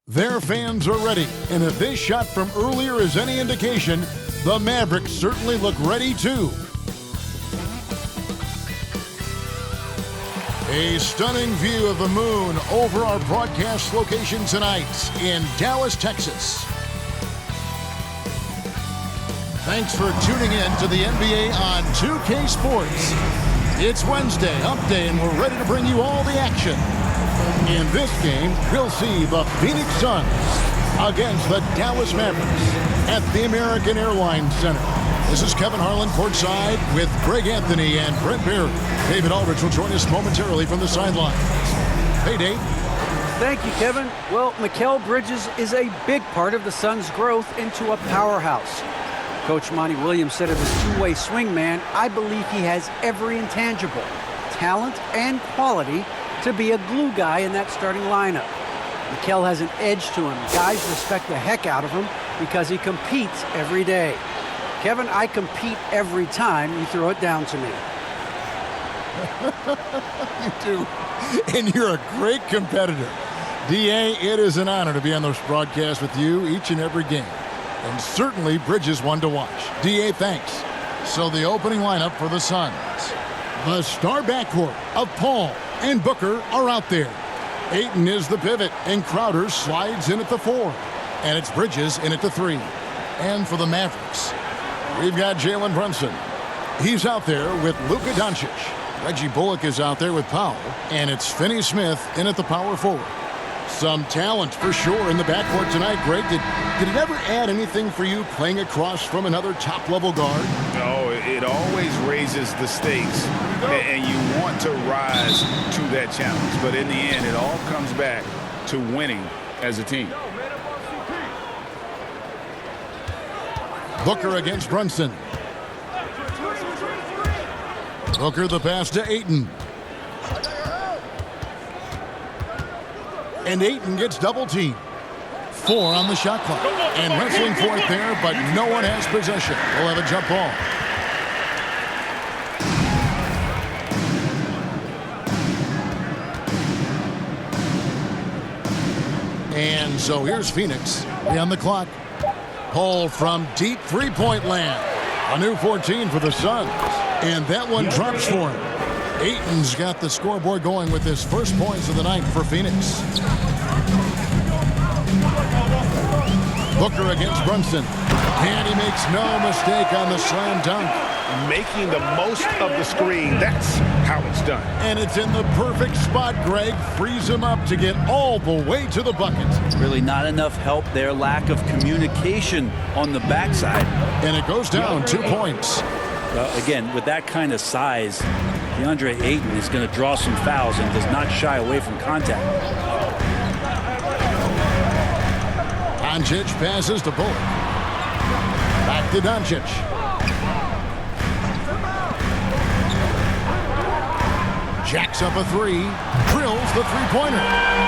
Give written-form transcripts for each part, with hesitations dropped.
Their fans are ready, and if this shot from earlier is any indication, the Mavericks certainly look ready too. A stunning view of the moon over our broadcast location tonight in Dallas, Texas. Thanks for tuning in to the NBA on 2K Sports. It's Wednesday, Hump Day, and we're ready to bring you all the action. In this game, we'll see the Phoenix Suns against the Dallas Mavericks at the American Airlines Center. This is Kevin Harlan courtside with Greg Anthony and Brent Barry. David Aldridge will join us momentarily from the sidelines. Hey, Dave. Thank you, Kevin. Well, Mikal Bridges is a big part of the Suns' growth into a powerhouse. Coach Monty Williams said of his two-way swing man, I believe he has every intangible, talent and quality to be a glue guy in that starting lineup. Mikal has an edge to him. Guys respect the heck out of him because he competes every day. Kevin, I compete every time you throw it down to me. You do. And you're a great competitor. D.A., it is an honor to be on this broadcast with you each and every game. And certainly Bridges one to watch. D.A., thanks. So the opening lineup for the Suns. The star backcourt of Paul and Booker are out there. Ayton is the pivot, and Crowder slides in at the 4. And it's Bridges in at the 3. And for the Mavericks, we've got Jalen Brunson. He's out there with Luka Doncic. Reggie Bullock is out there with Powell. And it's Finney-Smith in at the power forward. Some talent for sure in the backcourt tonight. Greg, did it ever add anything for you playing across from another top-level guard? No, it always raises the stakes, and you want to rise to that challenge. But in the end, it all comes back to winning as a team. Booker against Brunson. Booker the pass to Ayton. And Ayton gets double-teamed. 4 on the shot clock. And wrestling for it there, but no one has possession. We'll have a jump ball. And so here's Phoenix on the clock. Paul from deep three-point land. A new 14 for the Suns. And that one drops for him. Ayton's got the scoreboard going with his first points of the night for Phoenix. Booker against Brunson. And he makes no mistake on the slam dunk. Making the most of the screen, that's how it's done. And it's in the perfect spot, Greg. Frees him up to get all the way to the bucket. Really not enough help there. Lack of communication on the backside. And it goes down 2 points. Again, with that kind of size, DeAndre Ayton is going to draw some fouls and does not shy away from contact. Doncic passes to Bullock. Back to Doncic. Jacks up a 3. Drills the three-pointer.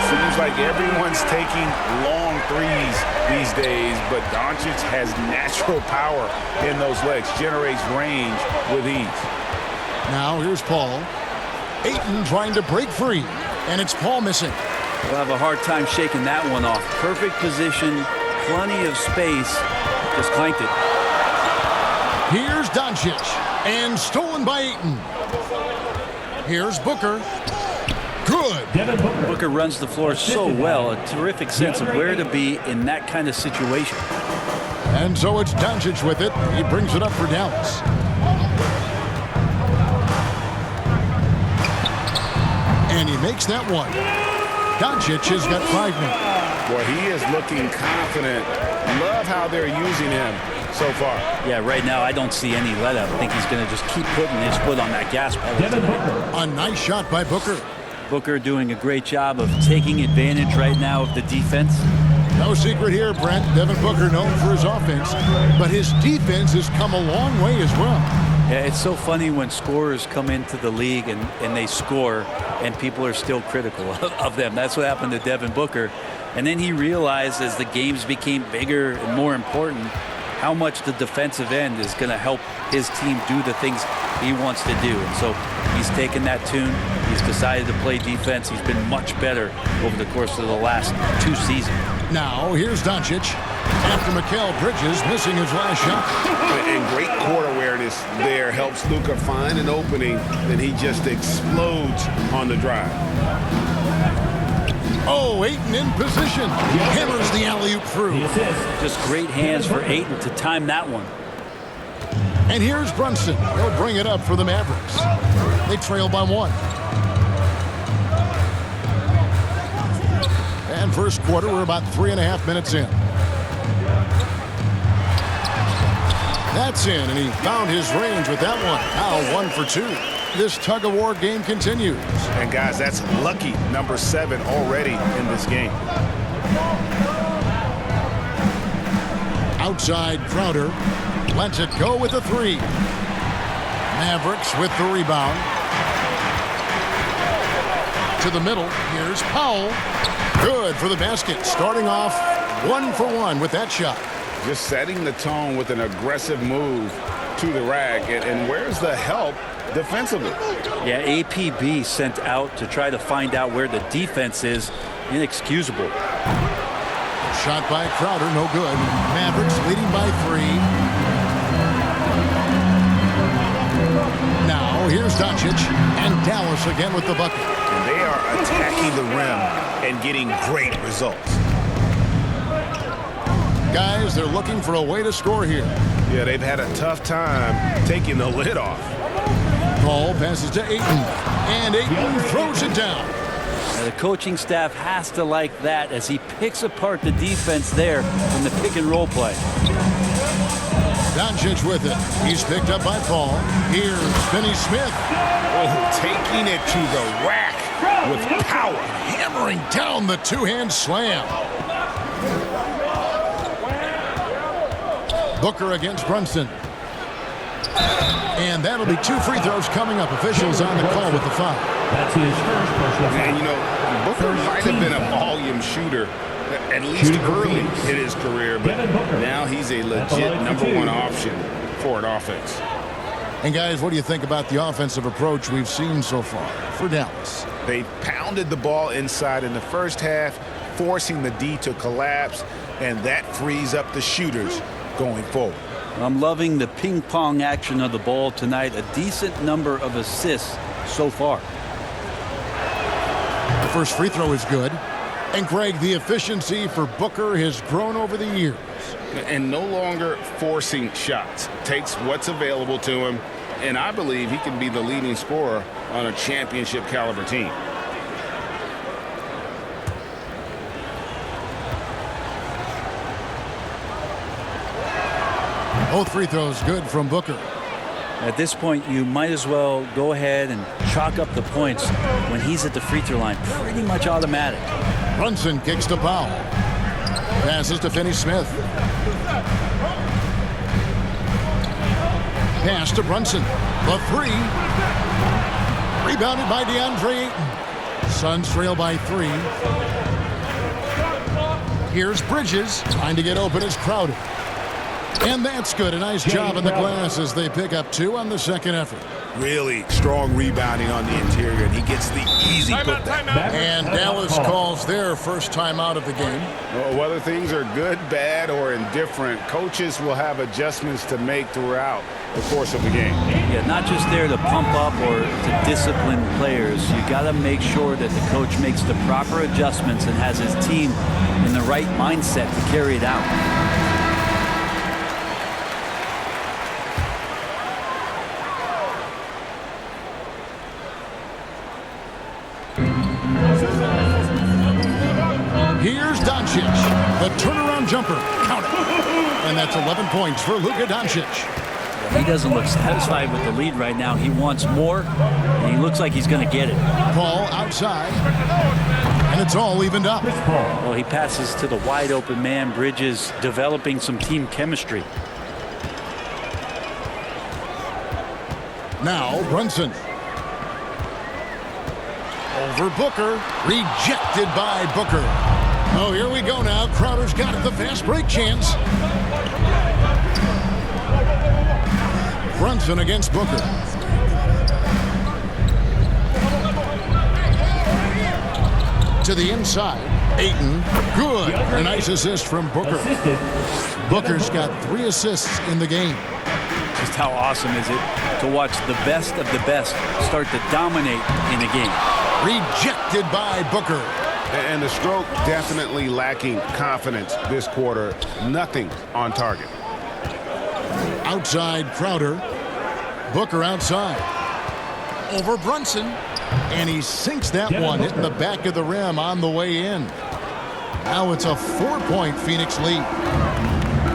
Seems like everyone's taking long threes these days, but Doncic has natural power in those legs. Generates range with ease. Now here's Paul. Ayton trying to break free. And it's Paul missing. We'll have a hard time shaking that one off. Perfect position, plenty of space. Just clanked it. Here's Doncic. And stolen by Ayton. Here's Booker. Good. Booker runs the floor so well. A terrific sense of where to be in that kind of situation. And so it's Doncic with it. He brings it up for Dallas. And he makes that one. Doncic has got 5 now. Boy, he is looking confident. Love how they're using him so far. Yeah, right now I don't see any let up. I think he's going to just keep putting his foot on that gas pedal. A nice shot by Booker. Booker doing a great job of taking advantage right now of the defense. No secret here, Brent. Devin Booker known for his offense, but his defense has come a long way as well. Yeah, it's so funny when scorers come into the league and they score and people are still critical of them. That's what happened to Devin Booker. And then he realized as the games became bigger and more important how much the defensive end is going to help his team do the things he wants to do. And so he's taken that tune. He's decided to play defense. He's been much better over the course of the last 2 seasons. Now, here's Doncic. After Mikal Bridges missing his last shot. And great court awareness there helps Luka find an opening, then he just explodes on the drive. Oh, Ayton in position. Hammers the alley-oop through. Just great hands for Ayton to time that one. And here's Brunson. He'll bring it up for the Mavericks. They trail by 1. And first quarter, we're about 3.5 minutes in. That's in, and he found his range with that one. Now 1 for 2. This tug-of-war game continues. And guys, that's lucky number 7 already in this game. Outside Crowder. Lets it go with a 3. Mavericks with the rebound. To the middle. Here's Powell. Good for the basket. Starting off 1 for 1 with that shot. Just setting the tone with an aggressive move to the rack. And where's the help defensively? Yeah, APB sent out to try to find out where the defense is. Inexcusable. Shot by Crowder, no good. Mavericks leading by 3. Now here's Doncic, and Dallas again with the bucket. And they are attacking the rim and getting great results. Guys, they're looking for a way to score here. Yeah, they've had a tough time taking the lid off. Ball passes to Ayton, and Ayton throws it down. Now, the coaching staff has to like that as he picks apart the defense there in the pick and roll play. Doncic with it. He's picked up by Paul. Here's Finney Smith. Oh, taking it to the rack with power. Hammering down the two-hand slam. Booker against Brunson. And that'll be 2 free throws coming up. Officials on the call with the foul. That's his first personal foul. And, you know, Booker might have been a volume shooter, at least early in his career, but now he's a legit #1 option for an offense. And, guys, what do you think about the offensive approach we've seen so far for Dallas? They pounded the ball inside in the first half, forcing the D to collapse, and that frees up the shooters going forward. I'm loving the ping pong action of the ball tonight. A decent number of assists so far. The first free throw is good. And, Greg, the efficiency for Booker has grown over the years. And no longer forcing shots. Takes what's available to him, and I believe he can be the leading scorer on a championship caliber team. Both free throws good from Booker. At this point, you might as well go ahead and chalk up the points when he's at the free throw line. Pretty much automatic. Brunson kicks to Powell. Passes to Finney Smith. Pass to Brunson. The 3. Rebounded by DeAndre Ayton. Suns trail by 3. Here's Bridges. Trying to get open is Crowder. And that's good. A nice job in the glass as they pick up 2 on the second effort. Really strong rebounding on the interior, and he gets the easy putback. And Dallas calls their first timeout of the game. Well, whether things are good, bad, or indifferent, coaches will have adjustments to make throughout the course of the game. Yeah, not just there to pump up or to discipline players. You got to make sure that the coach makes the proper adjustments and has his team in the right mindset to carry it out. Here's Doncic. The turnaround jumper. Count it. And that's 11 points for Luka Doncic. He doesn't look satisfied with the lead right now. He wants more, and he looks like he's going to get it. Paul outside. And it's all evened up. Well, he passes to the wide open man. Bridges developing some team chemistry. Now Brunson. Over Booker. Rejected by Booker. Oh, here we go now. Crowder's got it. The fast break chance. Brunson against Booker. To the inside. Ayton, good. A nice assist from Booker. Assisted. Booker's got 3 assists in the game. Just how awesome is it to watch the best of the best start to dominate in a game. Rejected by Booker. And the stroke definitely lacking confidence this quarter. Nothing on target. Outside Crowder. Booker outside. Over Brunson. And he sinks that Devin one, hitting the Booker. back of the rim on the way in. Now it's a 4-point Phoenix lead.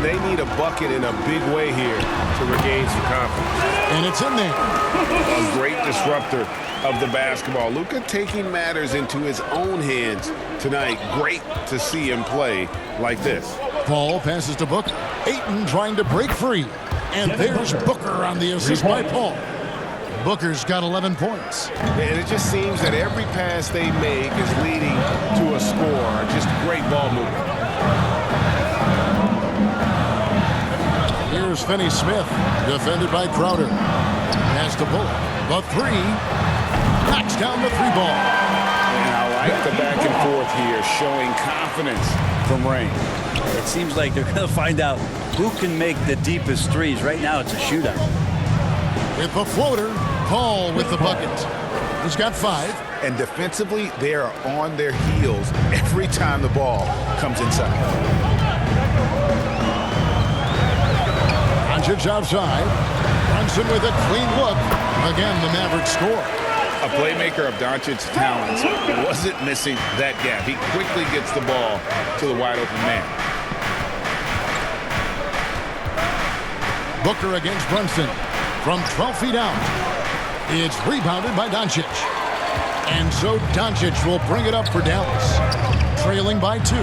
They need a bucket in a big way here to regain some confidence. And it's in there. A great disruptor of the basketball. Luka taking matters into his own hands tonight. Great to see him play like this. Paul passes to Booker. Ayton trying to break free. And there's Booker on the assist by Paul. Booker's got 11 points. And it just seems that every pass they make is leading to a score. Just great ball movement. Here's Finney-Smith, defended by Crowder. Pass to Bullock. The 3. Knocks down the 3 ball. And I like the back and forth here, showing confidence from Rain. It seems like they're going to find out who can make the deepest threes. Right now it's a shootout. With the floater, Paul with the bucket. He's got 5. And defensively, they are on their heels every time the ball comes inside. Doncic outside. Brunson with a clean look. Again, the Mavericks score. A playmaker of Doncic's talents wasn't missing that gap. He quickly gets the ball to the wide open man. Booker against Brunson from 12 feet out. It's rebounded by Doncic. And so Doncic will bring it up for Dallas. Trailing by 2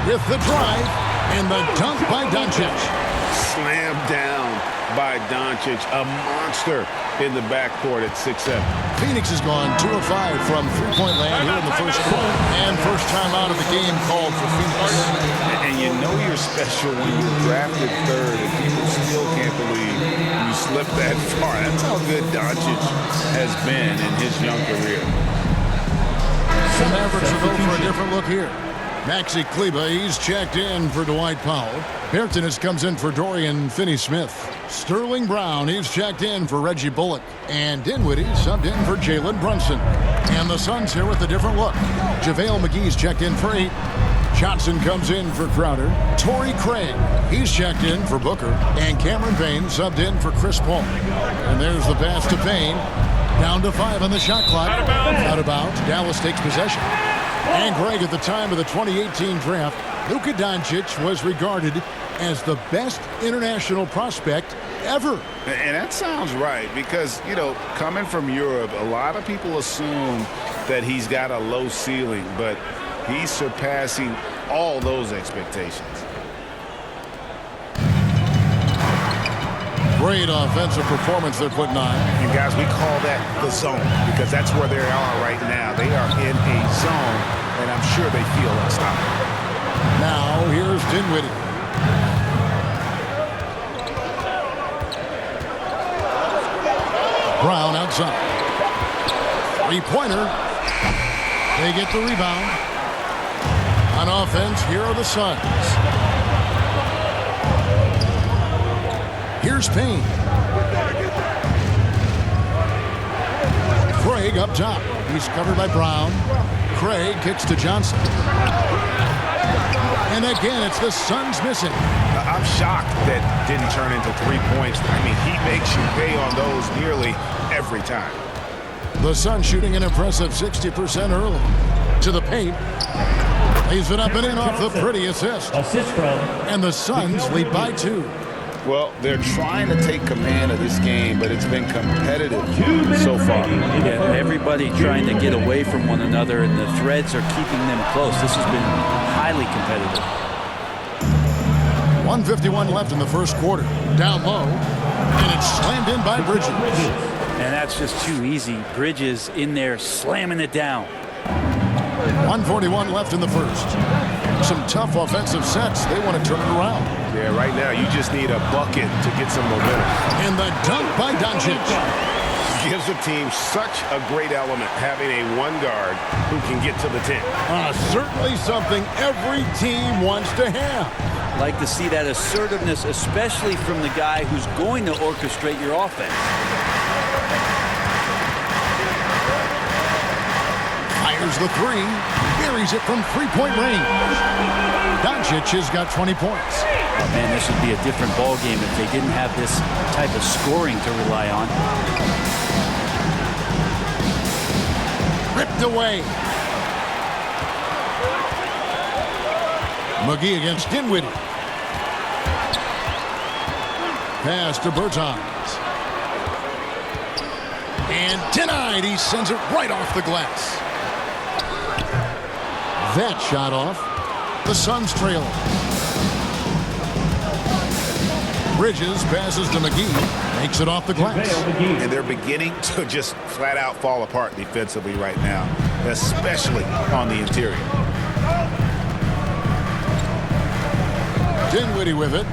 with the drive and the dunk by Doncic. Slammed down by Doncic, a monster in the backcourt at 6'7". Phoenix has gone 2 of 5 from three-point land here in the first quarter. And first time out of the game called for Phoenix. And you know you're special when you're drafted 3rd and people still can't believe you slipped that far. That's how good Doncic has been in his young career. The Mavericks will go for a different look here. Maxi Kleba, he's checked in for Dwight Powell. Bertans comes in for Dorian Finney-Smith. Sterling Brown, he's checked in for Reggie Bullock. And Dinwiddie subbed in for Jalen Brunson. And the Suns here with a different look. JaVale McGee's checked in for 8. Johnson comes in for Crowder. Torrey Craig, he's checked in for Booker. And Cameron Payne subbed in for Chris Paul. And there's the pass to Payne. Down to 5 on the shot clock. Out of bounds. Dallas takes possession. And Greg, at the time of the 2018 draft, Luka Doncic was regarded as the best international prospect ever. And that sounds right because, you know, coming from Europe, a lot of people assume that he's got a low ceiling, but he's surpassing all those expectations. Great offensive performance they're putting on. And guys, we call that the zone because that's where they are right now. They are in a zone, and I'm sure they feel unstoppable. Now, here's Dinwiddie. Brown outside. Three-pointer. They get the rebound. On offense, here are the Suns. Here's Payne. Craig up top. He's covered by Brown. Craig kicks to Johnson. And again, it's the Suns missing. I'm shocked that didn't turn into 3 points. I mean, he makes you pay on those nearly every time. The Suns shooting an impressive 60% early. To the paint. Lays it up and in off the pretty assist. Assist from. And the Suns lead by 2. Well, they're trying to take command of this game, but it's been competitive so far. Yeah, everybody trying to get away from one another, and the threads are keeping them close. This has been highly competitive. 1:51 left in the first quarter. Down low, and it's slammed in by Bridges. And that's just too easy. Bridges in there slamming it down. 1:41 left in the first. Some tough offensive sets. They want to turn it around. Yeah, right now you just need a bucket to get some momentum. And the dunk by Doncic. gives the team such a great element having a one guard who can get to the 10. Certainly something every team wants to have. Like to see that assertiveness, especially from the guy who's going to orchestrate your offense. Fires the three. Buries it from three-point range. Doncic has got 20 points. Oh, man, this would be a different ball game if they didn't have this type of scoring to rely on. Ripped away. McGee against Dinwiddie. Pass to Bertans. And denied. He sends it right off the glass. That shot off. The Suns trail. Bridges passes to McGee. Makes it off the glass. And they're beginning to just flat out fall apart defensively right now, especially on the interior. Dinwiddie with it.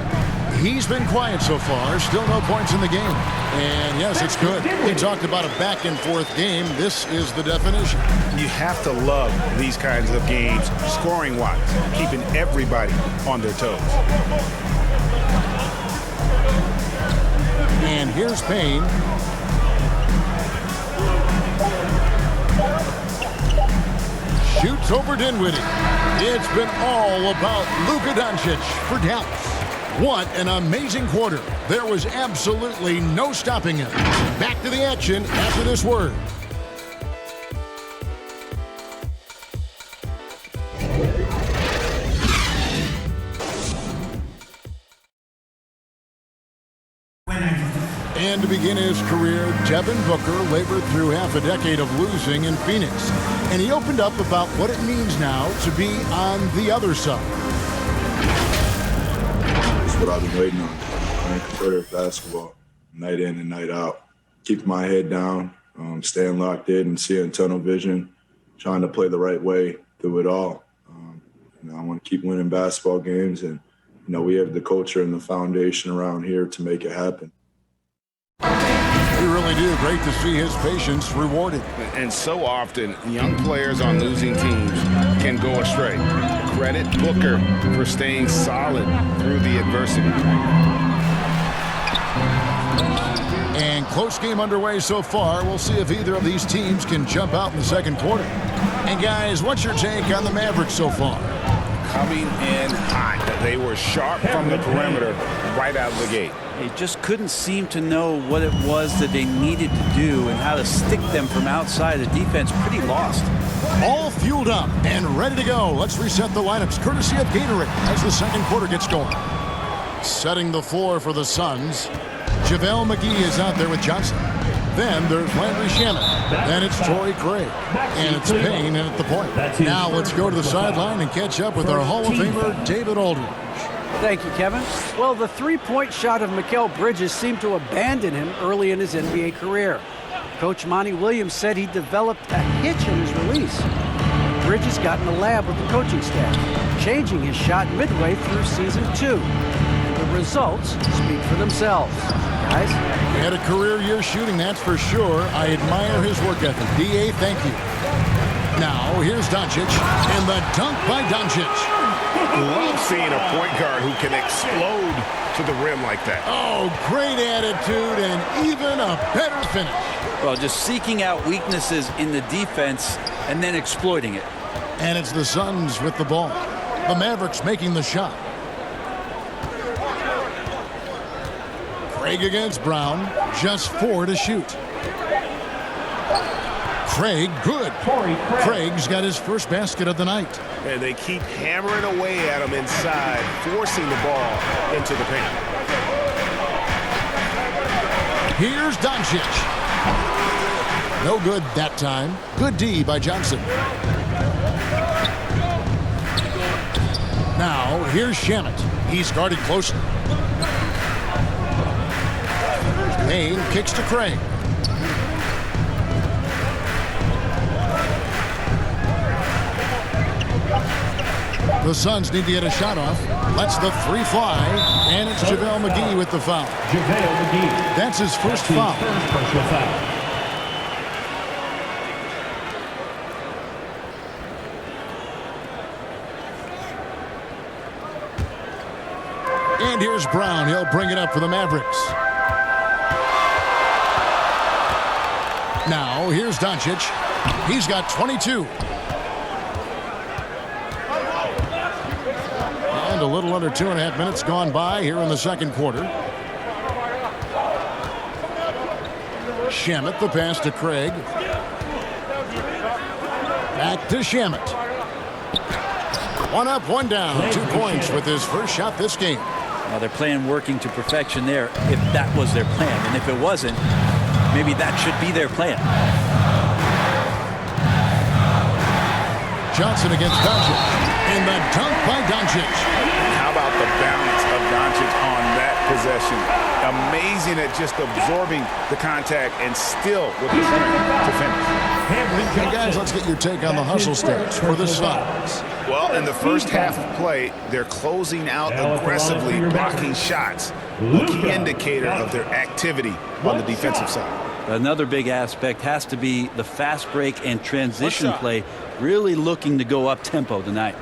He's been quiet so far. Still no points in the game. And yes, it's good. We talked about a back-and-forth game. This is the definition. You have to love these kinds of games, scoring-wise, keeping everybody on their toes. And here's Payne. Shoots over Dinwiddie. It's been all about Luka Doncic for Dallas. What an amazing quarter. There was absolutely no stopping him. Back to the action after this word. And to begin his career, Devin Booker labored through half a decade of losing in Phoenix. And he opened up about what it means now to be on the other side. It's what I've been waiting on. Playing competitive basketball, night in and night out. Keeping my head down, staying locked in and seeing tunnel vision, trying to play the right way through it all. I want to keep winning basketball games, and we have the culture and the foundation around here to make it happen. We really do. Great to see his patience rewarded. And so often, young players on losing teams can go astray. Credit Booker for staying solid through the adversity. And close game underway so far. We'll see if either of these teams can jump out in the second quarter. And guys, what's your take on the Mavericks so far? Coming in hot. They were sharp from the perimeter right out of the gate. They just couldn't seem to know what it was that they needed to do and how to stick them from outside. The defense pretty lost. All fueled up and ready to go. Let's reset the lineups courtesy of Gatorade as the second quarter gets going. Setting the floor for the Suns. JaVale McGee is out there with Johnson. Then there's Landry Shamet. Then it's Torrey Craig. And it's Payne in at the point. Now let's go to the sideline and catch up with our Hall of Famer, David Aldridge. Thank you, Kevin. Well, the three-point shot of Mikal Bridges seemed to abandon him early in his NBA career. Coach Monty Williams said he developed a hitch in his release. Bridges got in the lab with the coaching staff, changing his shot midway through season 2. And the results speak for themselves. Guys? He had a career year shooting, that's for sure. I admire his work ethic. D.A., thank you. Now, here's Doncic, and the dunk by Doncic. Love seeing a point guard who can explode to the rim like that. Oh, great attitude and even a better finish. Well, just seeking out weaknesses in the defense and then exploiting it. And it's the Suns with the ball. The Mavericks making the shot. Craig against Brown. Just 4 to shoot. Craig, good. Craig's got his first basket of the night. And they keep hammering away at him inside, forcing the ball into the paint. Here's Doncic. No good that time. Good D by Johnson. Now, here's Shamet. He's guarded closely. Payne kicks to Craig. The Suns need to get a shot off. Lets the three fly, and it's JaVale McGee with the foul. JaVale McGee. That's his first foul. And here's Brown. He'll bring it up for the Mavericks. Now, here's Doncic. He's got 22. And a little under 2.5 minutes gone by here in the second quarter. Shamet, the pass to Craig. Back to Shamet. One up, one down. 2 points with his first shot this game. Well, they're playing working to perfection there if that was their plan. And if it wasn't, maybe that should be their plan. Johnson against Doncic. And the dunk by Doncic. How about the balance of Doncic on that possession? Amazing at just absorbing the contact and still with the strength to finish. Hey guys, let's get your take on the hustle stats for the Suns. Well, in the first half of play, they're closing out aggressively, blocking shots. A key indicator of their activity on the defensive side. Another big aspect has to be the fast break and transition play, really looking to go up tempo tonight.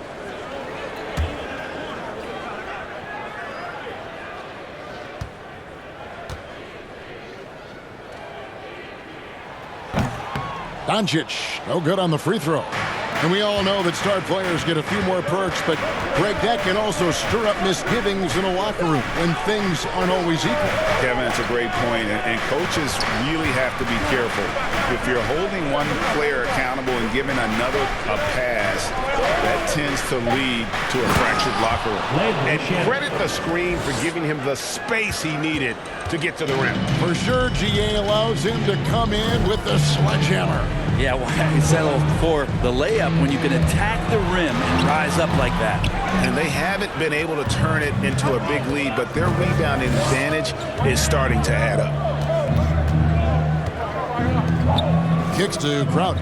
Doncic, no good on the free throw. And we all know that star players get a few more perks, but Greg, that can also stir up misgivings in a locker room when things aren't always equal. Kevin, that's a great point, and coaches really have to be careful. If you're holding one player accountable and giving another a pass, that tends to lead to a fractured locker room. And credit the screen for giving him the space he needed to get to the rim. For sure, GA allows him to come in with the sledgehammer. Yeah, why you settle for the layup when you can attack the rim and rise up like that? And they haven't been able to turn it into a big lead, but their rebounding advantage is starting to add up. Kicks to Crowder.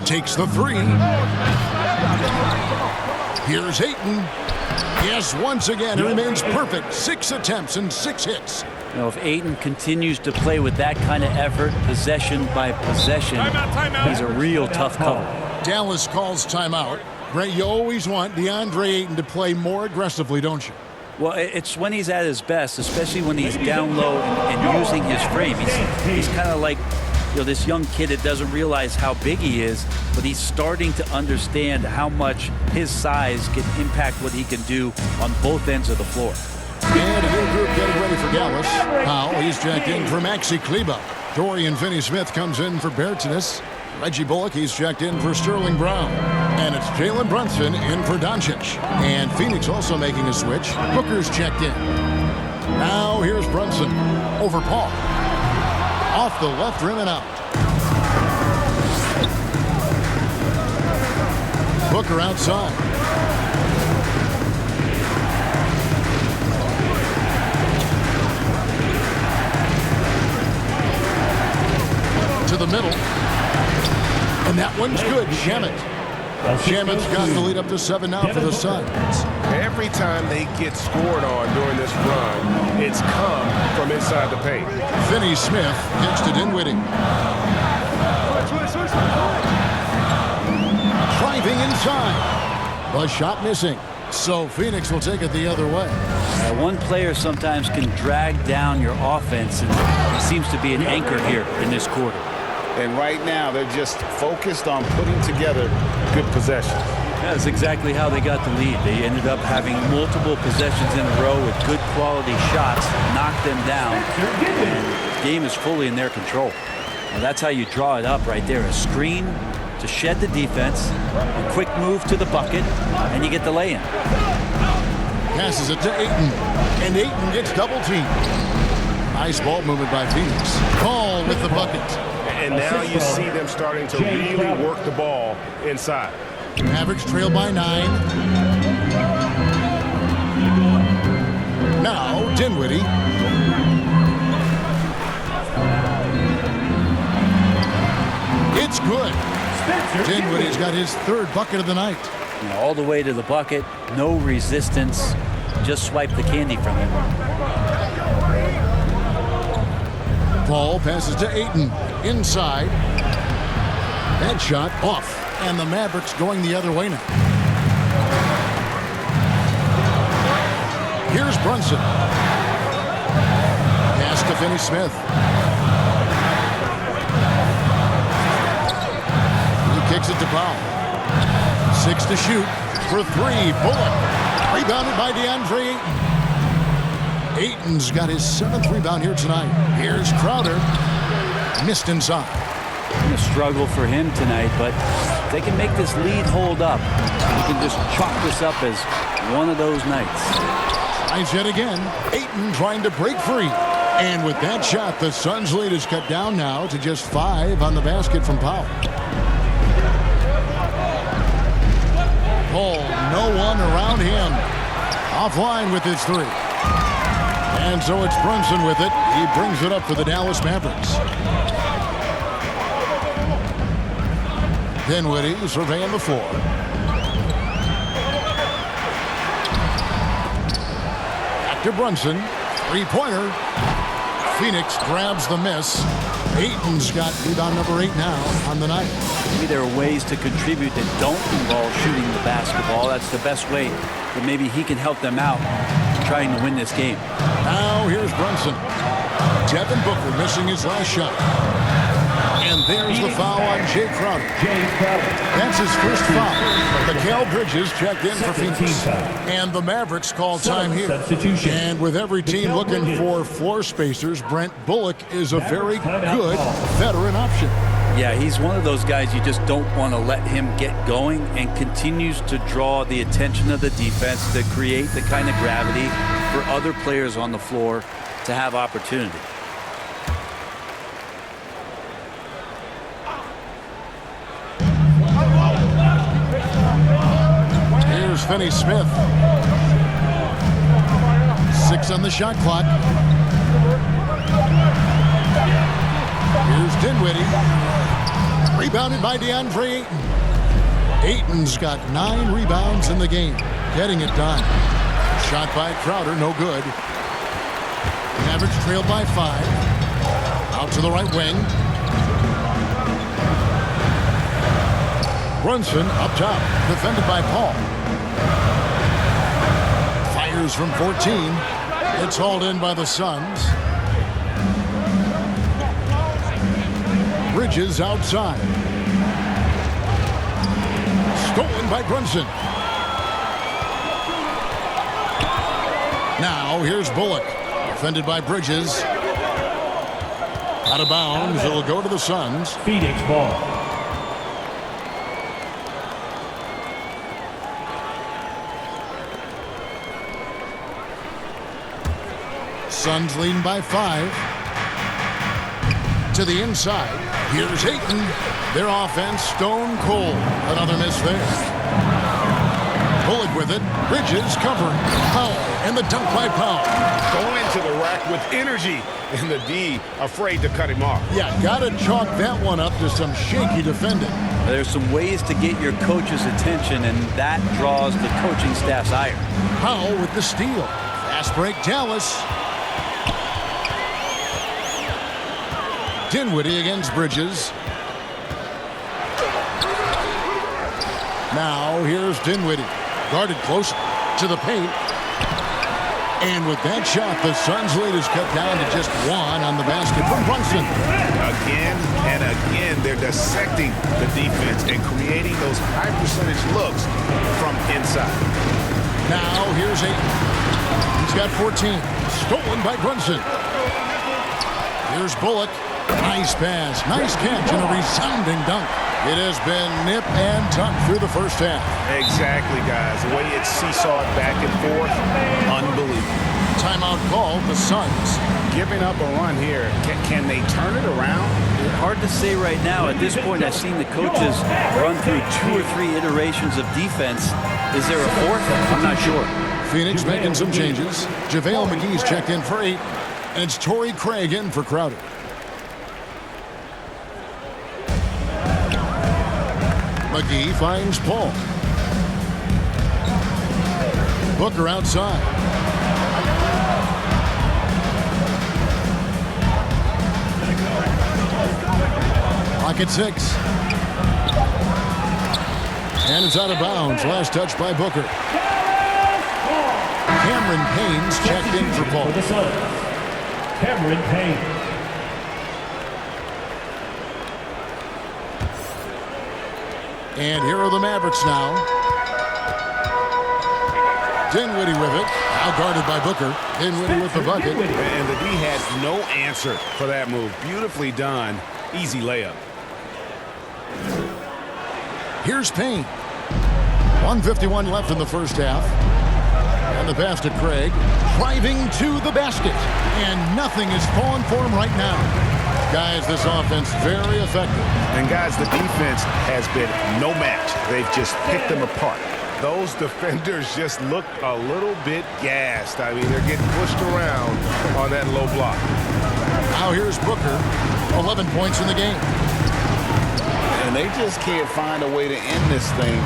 Takes the three. Here's Ayton. Yes, once again, it remains perfect. 6 attempts and 6 hits. You know, if Ayton continues to play with that kind of effort, possession by possession, he's a real tough cover. Dallas calls timeout. Ray, you always want DeAndre Ayton to play more aggressively, don't you? Well, it's when he's at his best, especially when he's down low and using his frame. He's kind of like, you know, this young kid that doesn't realize how big he is, but he's starting to understand how much his size can impact what he can do on both ends of the floor. And a new group getting ready for Dallas. Powell, he's checked in for Maxi Kleber. Dorian Finney-Smith comes in for Bertans. Reggie Bullock, he's checked in for Sterling Brown. And it's Jalen Brunson in for Doncic. And Phoenix also making a switch. Booker's checked in. Now here's Brunson over Paul. Off the left rim and out. Booker outside. To the middle. And that one's good. Shamet. Shamet's got the lead up to 7 now for the Suns. Every time they get scored on during this run, it's come from inside the paint. Finney-Smith gets to Dinwiddie. Driving inside. The shot missing. So Phoenix will take it the other way. One player sometimes can drag down your offense, and he seems to be an anchor here in this quarter. And right now, they're just focused on putting together good possessions. That's exactly how they got the lead. They ended up having multiple possessions in a row with good quality shots, knocked them down, and the game is fully in their control. And that's how you draw it up right there. A screen to shed the defense, a quick move to the bucket, and you get the lay-in. Passes it to Ayton, and Ayton gets double-teamed. Nice ball movement by Phoenix. Paul with the bucket. And now you see them starting to really work the ball inside. Mavericks trail by 9. Now Dinwiddie. It's good. Dinwiddie's got his 3rd bucket of the night. You know, all the way to the bucket, no resistance, just swipe the candy from him. Paul passes to Ayton. Inside. That shot off. And the Mavericks going the other way now. Here's Brunson. Pass to Finney-Smith. He kicks it to Powell. 6 to shoot for 3. Bullock. Rebounded by DeAndre Ayton. Ayton's got his 7th rebound here tonight. Here's Crowder. Missed inside. A struggle for him tonight, but if they can make this lead hold up, you can just chalk this up as one of those nights. Tries yet again. Ayton trying to break free. And with that shot, the Suns' lead is cut down now to just 5 on the basket from Powell. Paul, no one around him. Offline with his 3. And so it's Brunson with it. He brings it up for the Dallas Mavericks. Dinwiddie surveying the floor. Back to Brunson. 3-pointer. Phoenix grabs the miss. Ayton's got rebound number 8 now on the night. Maybe there are ways to contribute that don't involve shooting the basketball. That's the best way that maybe he can help them out trying to win this game. Now here's Brunson. Devin Booker missing his last shot. And there's the foul on Jay Crowder. That's his first foul. Mikal Bridges checked in for Phoenix. And the Mavericks call time here. And with every team looking for floor spacers, Brent Bullock is a very good veteran option. Yeah, he's one of those guys you just don't want to let him get going, and continues to draw the attention of the defense to create the kind of gravity for other players on the floor to have opportunity. Here's Finney-Smith. 6 on the shot clock. Here's Dinwiddie. Rebounded by DeAndre Ayton. Ayton's got 9 rebounds in the game. Getting it done. Shot by Crowder, no good. Mavericks trailed by 5. Out to the right wing. Brunson up top, defended by Paul. Fires from 14. It's hauled in by the Suns. Bridges outside. Stolen by Brunson. Now here's Bullock. Defended by Bridges. Out of bounds. It'll go to the Suns. Phoenix ball. Suns leading by 5. To the inside. Here's Ayton. Their offense stone cold. Another miss there. Bullock with it. Bridges covering. Powell. And the dunk by Powell. Going into the rack with energy. And the D afraid to cut him off. Yeah, got to chalk that one up to some shaky defending. There's some ways to get your coach's attention, and that draws the coaching staff's ire. Powell with the steal. Fast break Dallas. Dinwiddie against Bridges. Now here's Dinwiddie. Guarded close to the paint. And with that shot, the Suns' lead is cut down to just 1 on the basket from Brunson. Again and again, they're dissecting the defense and creating those high percentage looks from inside. Now here's Ayton. He's got 14. Stolen by Brunson. Here's Bullock. Nice pass. Nice catch and a resounding dunk. It has been nip and tuck through the first half. Exactly, guys. The way it's seesawed back and forth, unbelievable. Timeout call, the Suns. Giving up a run here. Can they turn it around? Hard to say right now. At this point, I've seen the coaches run through 2 or 3 iterations of defense. Is there a 4th? I'm not sure. Phoenix making some changes. JaVale McGee's checked in for 8. And it's Torrey Craig in for Crowder. McGee finds Paul. Booker outside. Clock at 6. And it's out of bounds. Last touch by Booker. Cameron Payne's checked in for Paul. For the Suns, Cameron Payne. And here are the Mavericks now. Dinwiddie with it. Now guarded by Booker. Dinwiddie with the bucket. And the D had no answer for that move. Beautifully done. Easy layup. Here's Payne. 1:51 left in the first half. And the pass to Craig. Driving to the basket. And nothing is falling for him right now. Guys, this offense very effective. And guys, the defense has been no match. They've just picked them apart. Those defenders just look a little bit gassed. I mean, they're getting pushed around on that low block. Now here's Booker. 11 points in the game. And they just can't find a way to end this thing.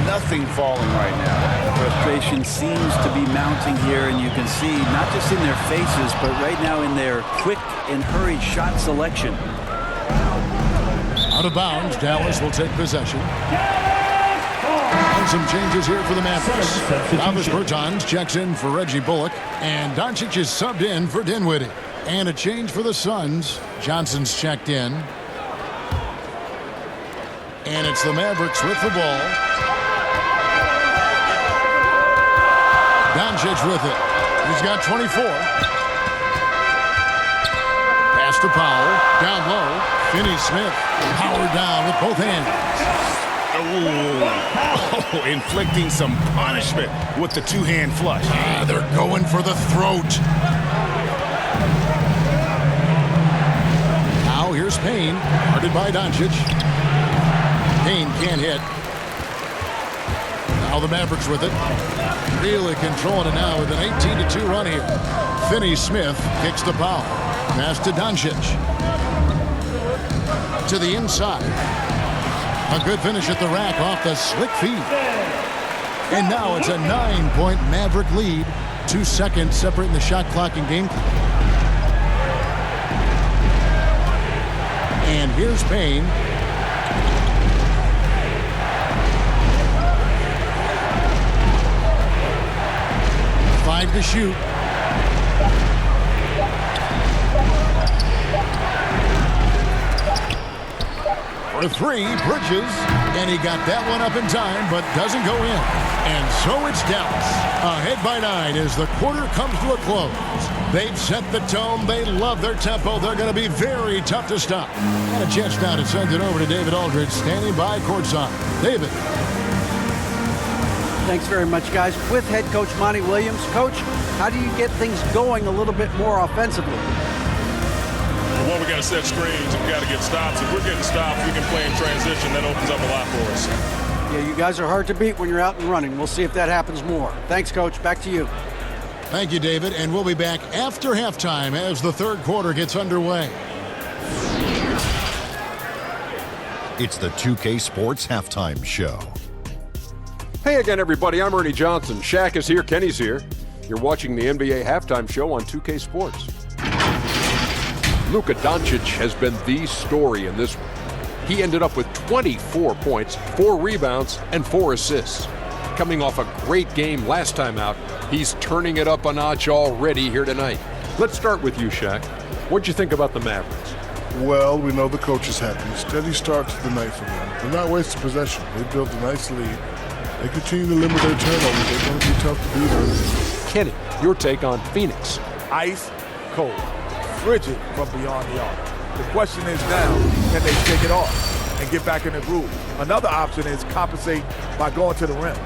Nothing falling right now. Frustration seems to be mounting here, and you can see not just in their faces, but right now in their quick and hurried shot selection. Out of bounds, Dallas will take possession. And some changes here for the Mavericks. Davis Bertans checks in for Reggie Bullock, and Doncic is subbed in for Dinwiddie. And a change for the Suns. Johnson's checked in. And it's the Mavericks with the ball. Doncic with it. He's got 24. Pass to Powell. Down low. Finney-Smith. Powered down with both hands. Oh, inflicting some punishment with the two-hand flush. They're going for the throat. Now here's Payne. Guarded by Doncic. Payne can't hit. Now the Mavericks with it. Really controlling it now with an 18-2 run here. Finney-Smith kicks the foul. Pass to Doncic. To the inside. A good finish at the rack off the slick feed. And now it's a 9-point Maverick lead. 2 seconds separating the shot clock and game clock. And here's Payne. Five to shoot. For three, Bridges. And he got that one up in time, but doesn't go in. And so it's Dallas. Ahead by 9 as the quarter comes to a close. They've set the tone. They love their tempo. They're going to be very tough to stop. And a chance now to send it over to David Aldridge, standing by courtside. David. Thanks very much, guys. With head coach Monty Williams. Coach, how do you get things going a little bit more offensively? Well, we got to set screens and we got to get stops. If we're getting stops, we can play in transition. That opens up a lot for us. Yeah, you guys are hard to beat when you're out and running. We'll see if that happens more. Thanks, Coach. Back to you. Thank you, David. And we'll be back after halftime as the third quarter gets underway. It's the 2K Sports Halftime Show. Hey again, everybody. I'm Ernie Johnson. Shaq is here. Kenny's here. You're watching the NBA Halftime Show on 2K Sports. Luka Doncic has been the story in this one. He ended up with 24 points, 4 rebounds, and 4 assists. Coming off a great game last time out, he's turning it up a notch already here tonight. Let's start with you, Shaq. What'd you think about the Mavericks? Well, we know the coach is happy. Steady start to the night for them. They're not wasting possession. They built a nice lead. They continue to limit their turnovers. They're going to be tough to beat early. Kenny, your take on Phoenix. Ice cold. Frigid from beyond the arc. The question is now, can they shake it off and get back in the groove? Another option is compensate by going to the rim.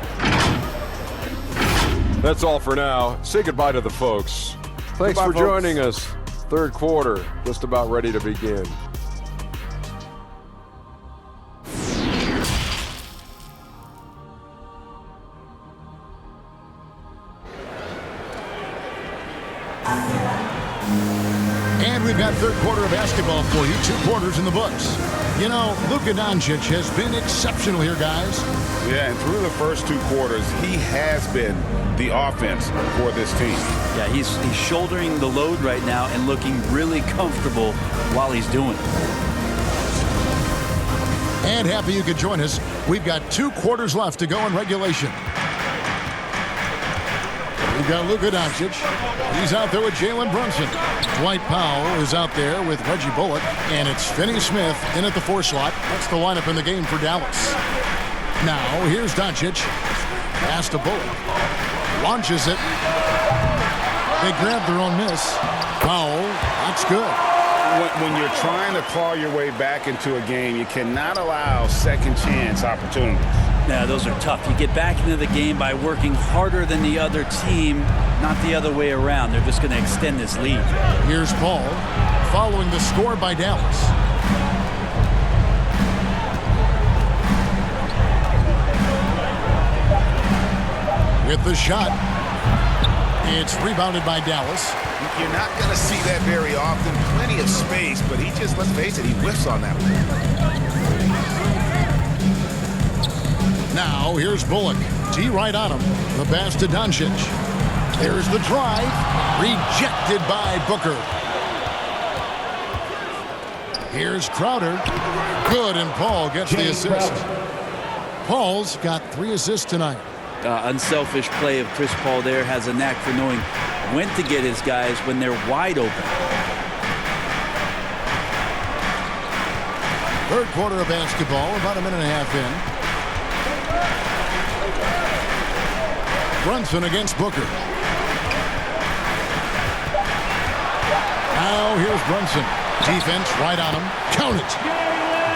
That's all for now. Say goodbye to the folks. Thanks Goodbye, for folks. joining us. Third quarter, just about ready to begin. And we've got third quarter of basketball for you. 2 quarters in the books. You know, Luka Doncic has been exceptional here, guys. Yeah, and through the first 2 quarters, he has been the offense for this team. Yeah, he's shouldering the load right now and looking really comfortable while he's doing it. And happy you could join us. We've got 2 quarters left to go in regulation. We've got Luka Doncic. He's out there with Jalen Brunson. Dwight Powell is out there with Reggie Bullock. And it's Finney Smith in at the 4 slot. That's the lineup in the game for Dallas. Now, here's Doncic. Pass to Bullock. Launches it. They grab their own miss. Powell, that's good. When you're trying to claw your way back into a game, you cannot allow second chance opportunities. Yeah, those are tough. You get back into the game by working harder than the other team, not the other way around. They're just going to extend this lead. Here's Paul following the score by Dallas. With the shot. It's rebounded by Dallas. You're not going to see that very often. Plenty of space, but he just, let's face it, he whiffs on that one. Now, here's Bullock. T right on him. The pass to Doncic. There's the drive. Rejected by Booker. Here's Crowder. Good, and Paul gets the assist. Paul's got 3 assists tonight. Unselfish play of Chris Paul there. Has a knack for knowing when to get his guys when they're wide open. Third quarter of basketball, about a minute and a half in. Brunson against Booker. Now here's Brunson. Defense right on him. Count it.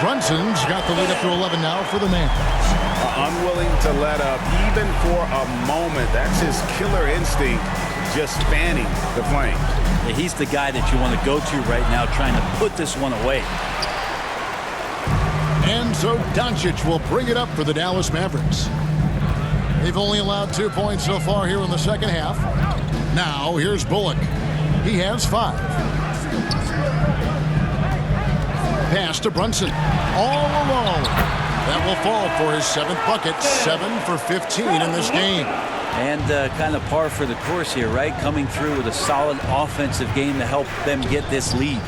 Brunson's got the lead up to 11 now for the Mavericks. Unwilling to let up even for a moment. That's his killer instinct, just fanning the flames. Yeah, he's the guy that you want to go to right now, trying to put this one away. And so Doncic will bring it up for the Dallas Mavericks. They've only allowed 2 points so far here in the second half. Now here's Bullock. He has 5. Pass to Brunson. All alone. That will fall for his 7th bucket. 7 for 15 in this game. And kind of par for the course here, right? Coming through with a solid offensive game to help them get this lead.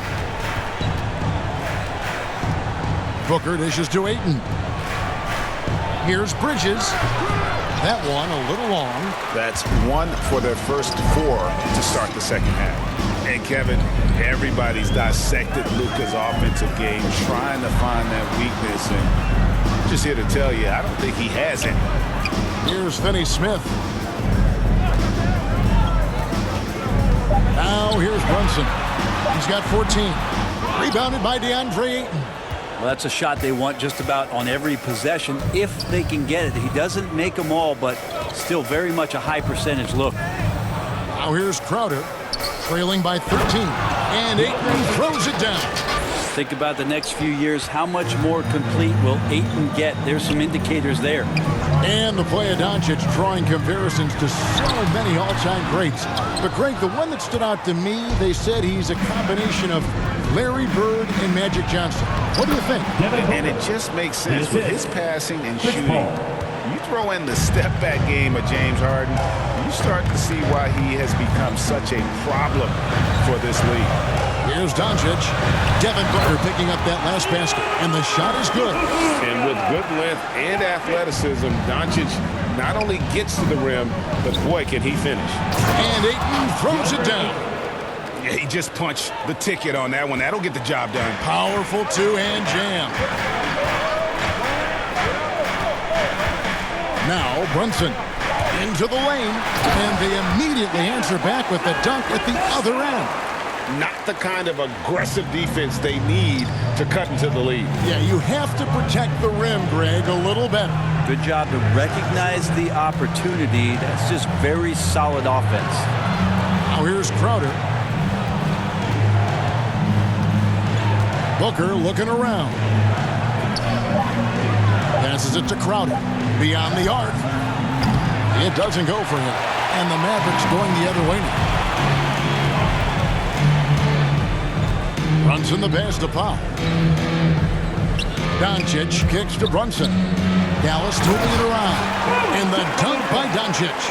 Booker dishes to Ayton. Here's Bridges. That one a little long. That's 1 for their first 4 to start the second half. And Kevin, everybody's dissected Luka's offensive game, trying to find that weakness. And I'm just here to tell you, I don't think he has it. Here's Finney Smith. Now here's Brunson. He's got 14. Rebounded by DeAndre Ayton. Well, that's a shot they want just about on every possession if they can get it. He doesn't make them all, but still very much a high percentage look. Now here's Crowder, trailing by 13. And Ayton throws it down. Think about the next few years. How much more complete will Ayton get? There's some indicators there. And the play of Doncic drawing comparisons to so many all-time greats. But, Greg, the one that stood out to me, they said he's a combination of Larry Bird and Magic Johnson. What do you think? And it just makes sense with his passing and shooting. You throw in the step-back game of James Harden, you start to see why he has become such a problem for this league. Here's Doncic. Devin Booker picking up that last basket, and the shot is good. And with good length and athleticism, Doncic not only gets to the rim, but boy, can he finish. And Ayton throws it down. Yeah, he just punched the ticket on that one. That'll get the job done. Powerful two-hand jam. Now Brunson into the lane, and they immediately answer back with the dunk at the other end. Not the kind of aggressive defense they need to cut into the lead. Yeah, you have to protect the rim, Greg, a little better. Good job to recognize the opportunity. That's just very solid offense. Now here's Crowder. Booker looking around. Passes it to Crowder. Beyond the arc. It doesn't go for him. And the Mavericks going the other way now. Brunson the pass to Powell. Doncic kicks to Brunson. Dallas moving it around. And the dunk by Doncic.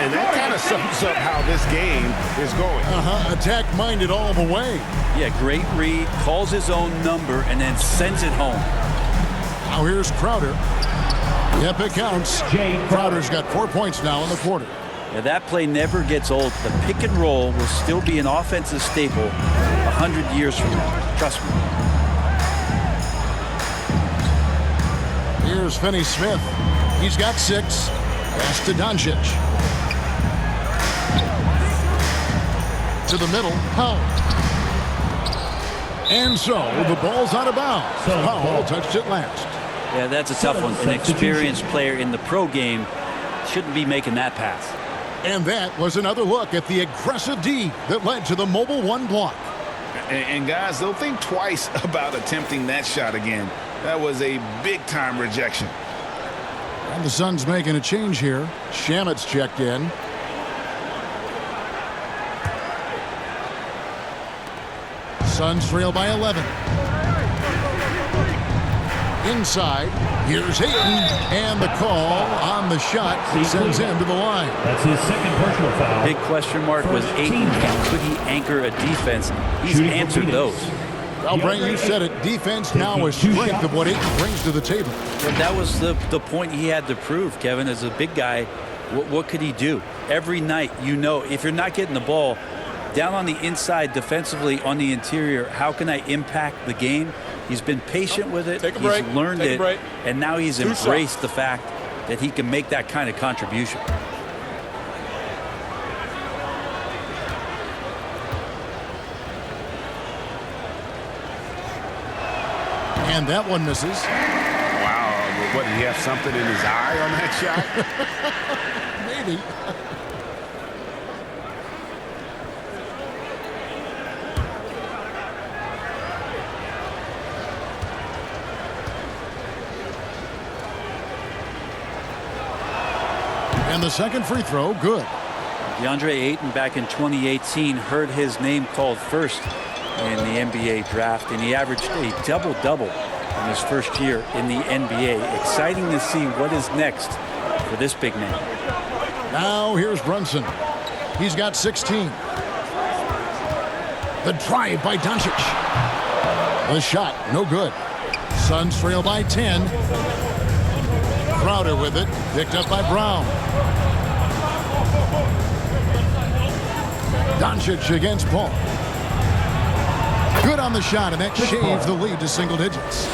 And that kind of sums up how this game is going. Attack-minded all the way. Yeah, great read. Calls his own number and then sends it home. Now here's Crowder. Yep, it counts. Crowder's got 4 points now in the quarter. Yeah, that play never gets old. The pick and roll will still be an offensive staple 100 years from now. Trust me. Here's Finney-Smith. He's got 6. Pass to Doncic. To the middle, Powell. And so the ball's out of bounds. Powell touched it last. Yeah, that's a tough one. An experienced player in the pro game shouldn't be making that pass. And that was another look at the aggressive D that led to the mobile 1 block. And guys, they'll think twice about attempting that shot again. That was a big-time rejection. And the Suns making a change here. Shamet's checked in. Suns trail by 11. Inside, here's Ayton, and the call on the shot sends him to the line. That's his second personal foul. Big question mark was Ayton, and could he anchor a defense? He's answered those. Well, Brent, you said it. Defense now a strength of what Ayton brings to the table. Well, that was the point he had to prove, Kevin. As a big guy, what could he do? Every night, you know, if you're not getting the ball, down on the inside defensively on the interior, how can I impact the game? He's been patient with it. He's learned it. And now he's embraced the fact that he can make that kind of contribution. And that one misses. Wow. What, did he have something in his eye on that shot? Maybe. And the second free throw, good. DeAndre Ayton back in 2018 heard his name called first in the NBA draft, and he averaged a double-double in his first year in the NBA. Exciting to see what is next for this big man. Now here's Brunson. He's got 16. The drive by Doncic. The shot, no good. Suns trail by 10. Crowder with it, picked up by Brown. Doncic against Paul. Good on the shot, and that shaves the lead to single digits.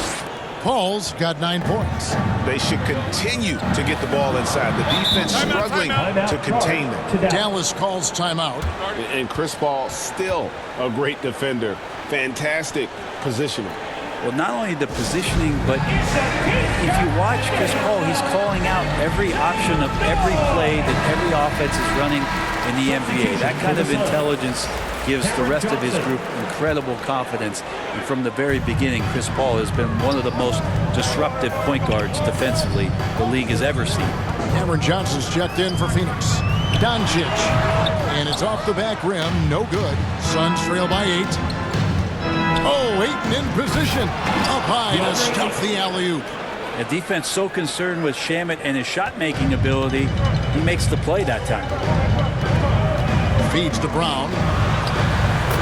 Paul's got 9 points. They should continue to get the ball inside. The defense struggling to contain them. Dallas calls timeout. And Chris Paul still a great defender. Fantastic positioning. Well, not only the positioning, but if you watch Chris Paul, he's calling out every option of every play that every offense is running in the NBA. That kind of intelligence gives the rest of his group incredible confidence. And from the very beginning, Chris Paul has been one of the most disruptive point guards defensively the league has ever seen. Cameron Johnson's checked in for Phoenix. Doncic. And it's off the back rim. No good. Suns trail by 8. Oh, Ayton in position. Up high to stuff the alley-oop. A defense so concerned with Shamet and his shot-making ability, he makes the play that time. Feeds to Brown.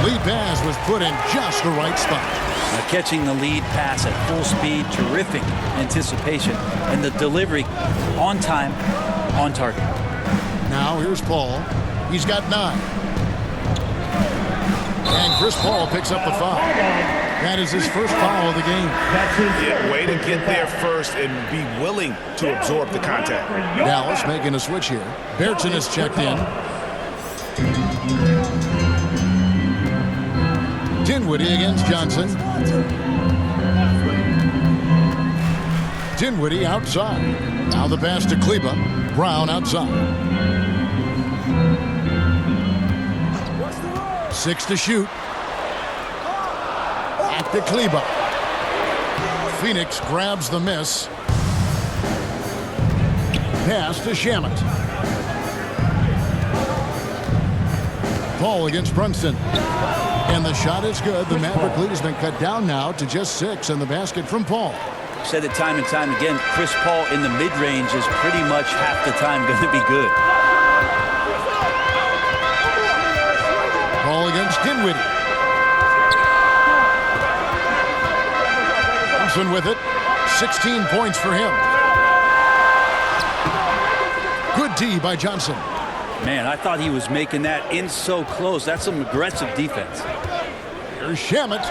Lead pass was put in just the right spot. Now catching the lead pass at full speed, terrific anticipation, and the delivery on time, on target. Now here's Paul. He's got 9. And Chris Paul picks up the foul. That is his first foul of the game. Yeah, way to get there first and be willing to absorb the contact. Dallas making a switch here. Bertson is checked in. Dinwiddie against Johnson. Dinwiddie outside. Now the pass to Kleba. Brown outside. 6 to shoot. Back to Kleba. Phoenix grabs the miss. Pass to Shamet. Paul against Brunson. And the shot is good. The Maverick lead has been cut down now to just 6, and the basket from Paul. Said it time and time again, Chris Paul in the mid-range is pretty much half the time going to be good. Paul against Dinwiddie. Thompson with it. 16 points for him. Good D by Johnson. Man, I thought he was making that in so close. That's some aggressive defense. Here's Shamet.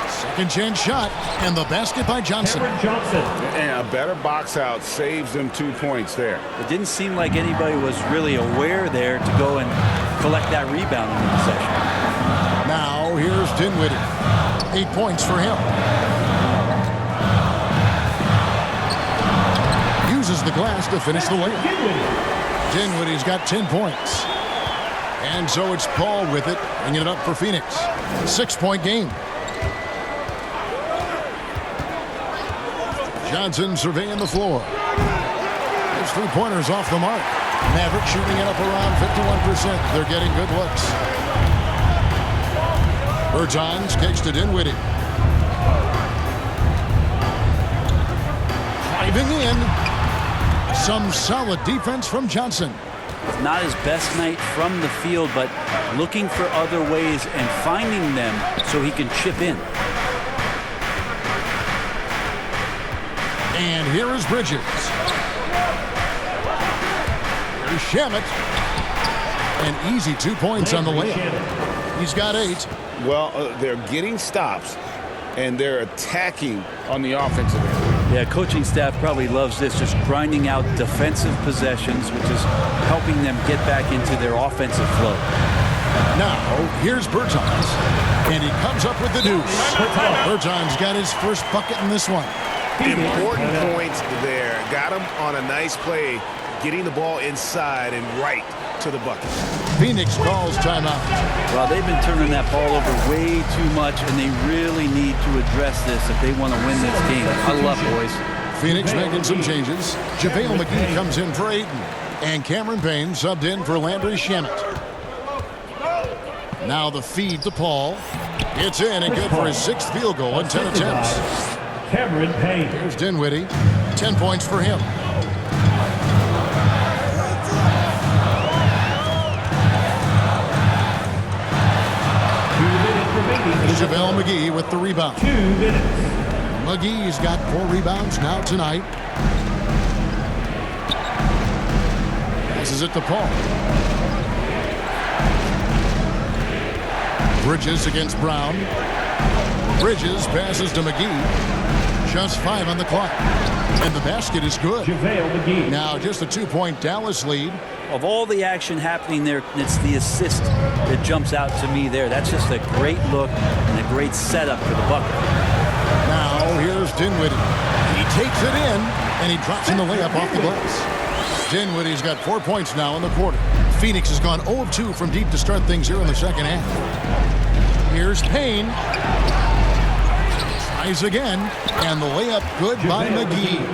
Second chance shot, and the basket by Johnson. And a better box out saves them 2 points there. It didn't seem like anybody was really aware there to go and collect that rebound in the possession. Now here's Dinwiddie. 8 points for him. Uses the glass to finish the layup. Dinwiddie's got 10 points. And so it's Paul with it, bringing it up for Phoenix. 6-point game. Johnson surveying the floor. His three-pointers off the mark. Mavericks shooting it up around 51%. They're getting good looks. Bertans kicks to Dinwiddie. Driving in. Some solid defense from Johnson. It's not his best night from the field, but looking for other ways and finding them so he can chip in. And here is Bridges. Here's Shamet. An easy 2 points on the layup. He's got 8. Well, they're getting stops, and they're attacking on the offensive end. Yeah, coaching staff probably loves this, just grinding out defensive possessions, which is helping them get back into their offensive flow. Now, here's Bertans, and he comes up with the deuce. Bertans got his first bucket in this one. Important points there. Got him on a nice play, getting the ball inside and right to the bucket. Phoenix calls timeout. Well, they've been turning that ball over way too much, and they really need to address this if they want to win this game. I love boys. Phoenix making some changes. JaVale McGee comes in for Ayton, and Cameron Payne subbed in for Landry Shamet. Now the feed to Paul. It's in and good for his 6th field goal in 10 attempts. Cameron Payne. Here's Dinwiddie. 10 points for him. JaVale McGee with the rebound. 2 minutes. McGee's got 4 rebounds now tonight. Passes it to Paul. Bridges against Brown. Bridges passes to McGee. Just 5 on the clock. And the basket is good. JaVale McGee. Now just a 2-point Dallas lead. Of all the action happening there, it's the assist that jumps out to me there. That's just a great look and a great setup for the bucket. Now here's Dinwiddie. He takes it in, and he drops in the layup off the glass. Dinwiddie's got 4 points now in the quarter. Phoenix has gone 0 of 2 from deep to start things here in the second half. Here's Payne. Tries again, and the layup good by McGee.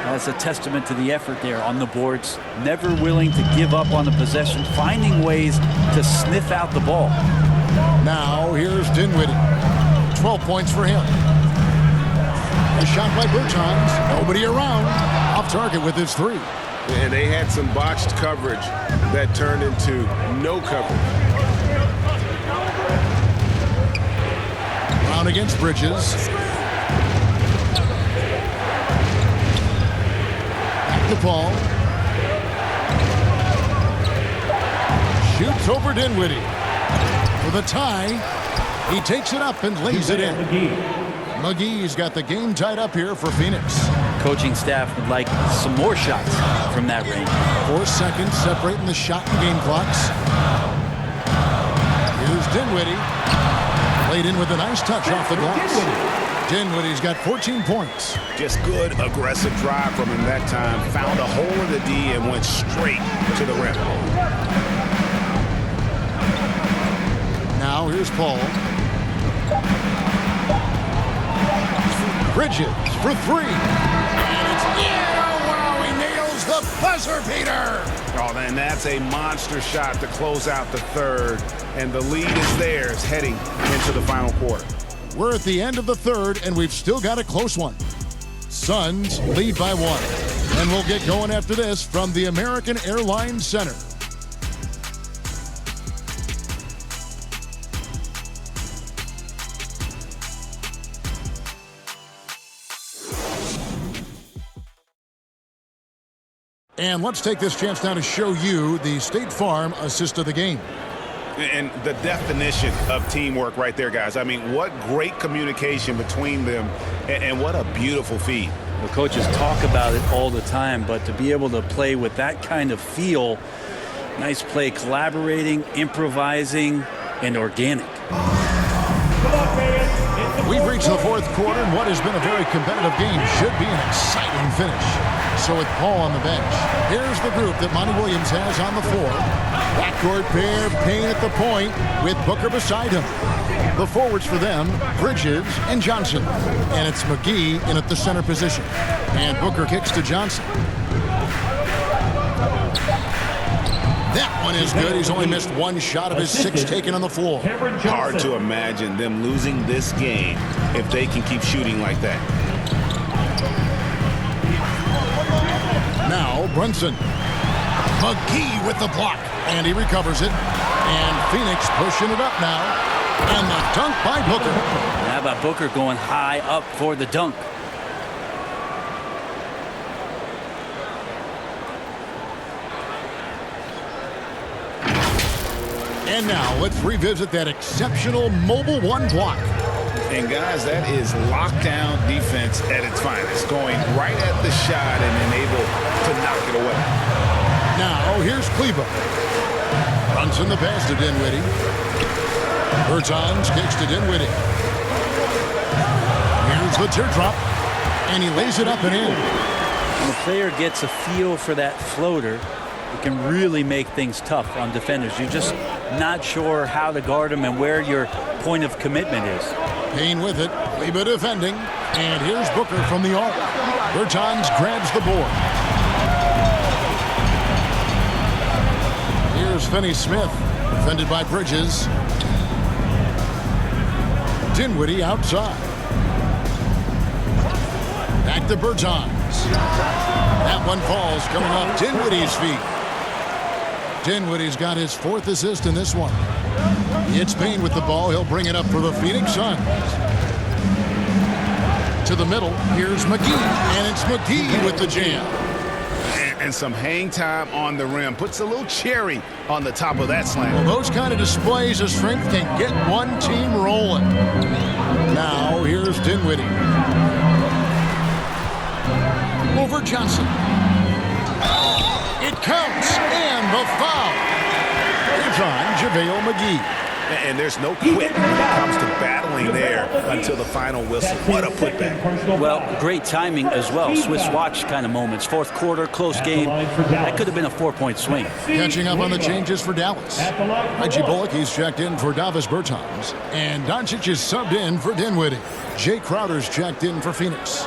That's a testament to the effort there on the boards. Never willing to give up on the possession, finding ways to sniff out the ball. Now here's Dinwiddie. 12 points for him. A shot by Bertans. Nobody around. Off target with his 3. And they had some botched coverage that turned into no coverage. Brown against Bridges. The ball. Shoots over Dinwiddie. For the tie, he takes it up and lays it in. McGee's got the game tied up here for Phoenix. Coaching staff would like some more shots from that range. 4 seconds separating the shot and game clocks. Here's Dinwiddie. Played in with a nice touch off the glass. Dinwiddie's got 14 points. Just good aggressive drive from him that time. Found a hole in the D and went straight to the rim. Now here's Paul. Bridges for 3. And it's in. Oh, wow, he nails the buzzer beater. Oh, man, that's a monster shot to close out the third. And the lead is theirs heading into the final quarter. We're at the end of the third, and we've still got a close one. Suns lead by 1. And we'll get going after this from the American Airlines Center. And let's take this chance now to show you the State Farm assist of the game. And the definition of teamwork right there, guys. I mean, what great communication between them, and what a beautiful feed. The coaches talk about it all the time, but to be able to play with that kind of feel, nice play, collaborating, improvising, and organic. We've reached the fourth quarter, and what has been a very competitive game should be an exciting finish. So with Paul on the bench, here's the group that Monty Williams has on the floor. Backcourt pair, Payne at the point with Booker beside him. The forwards for them, Bridges and Johnson. And it's McGee in at the center position. And Booker kicks to Johnson. That one is good. He's only missed one shot of his 6 taken on the floor. Hard to imagine them losing this game if they can keep shooting like that. Now Brunson. McGee with the block. And he recovers it. And Phoenix pushing it up now. And the dunk by Booker. How about Booker going high up for the dunk? And now let's revisit that exceptional mobile one block. And guys, that is lockdown defense at its finest, going right at the shot and then able to knock it away. Now here's Cleveland. Brunson the pass to Dinwiddie. Bertans kicks to Dinwiddie. Here's the teardrop, and he lays it up and in. When the player gets a feel for that floater, it can really make things tough on defenders. You're just not sure how to guard them and where your point of commitment is. Payne with it, Leba defending, and here's Booker from the arc. Bertans grabs the board. Here's Finney-Smith, defended by Bridges. Dinwiddie outside. Back to Bertans. That one falls, coming off Dinwiddie's feet. Dinwiddie's got his 4th assist in this one. It's Payne with the ball. He'll bring it up for the Phoenix Suns. To the middle, here's McGee, and it's McGee with the jam. And some hang time on the rim. Puts a little cherry on the top of that slam. Well, those kind of displays of strength can get one team rolling. Now, here's Dinwiddie. Over Johnson. It counts, and the foul. It's on JaVale McGee. And there's no quit when it comes to battling there until the final whistle. What a putback. Well, great timing as well. Swiss watch kind of moments. Fourth quarter, close game. That could have been a 4-point swing. Catching up on the changes for Dallas. Reggie Bullock, he's checked in for Davis Bertans. And Doncic is subbed in for Dinwiddie. Jay Crowder's checked in for Phoenix.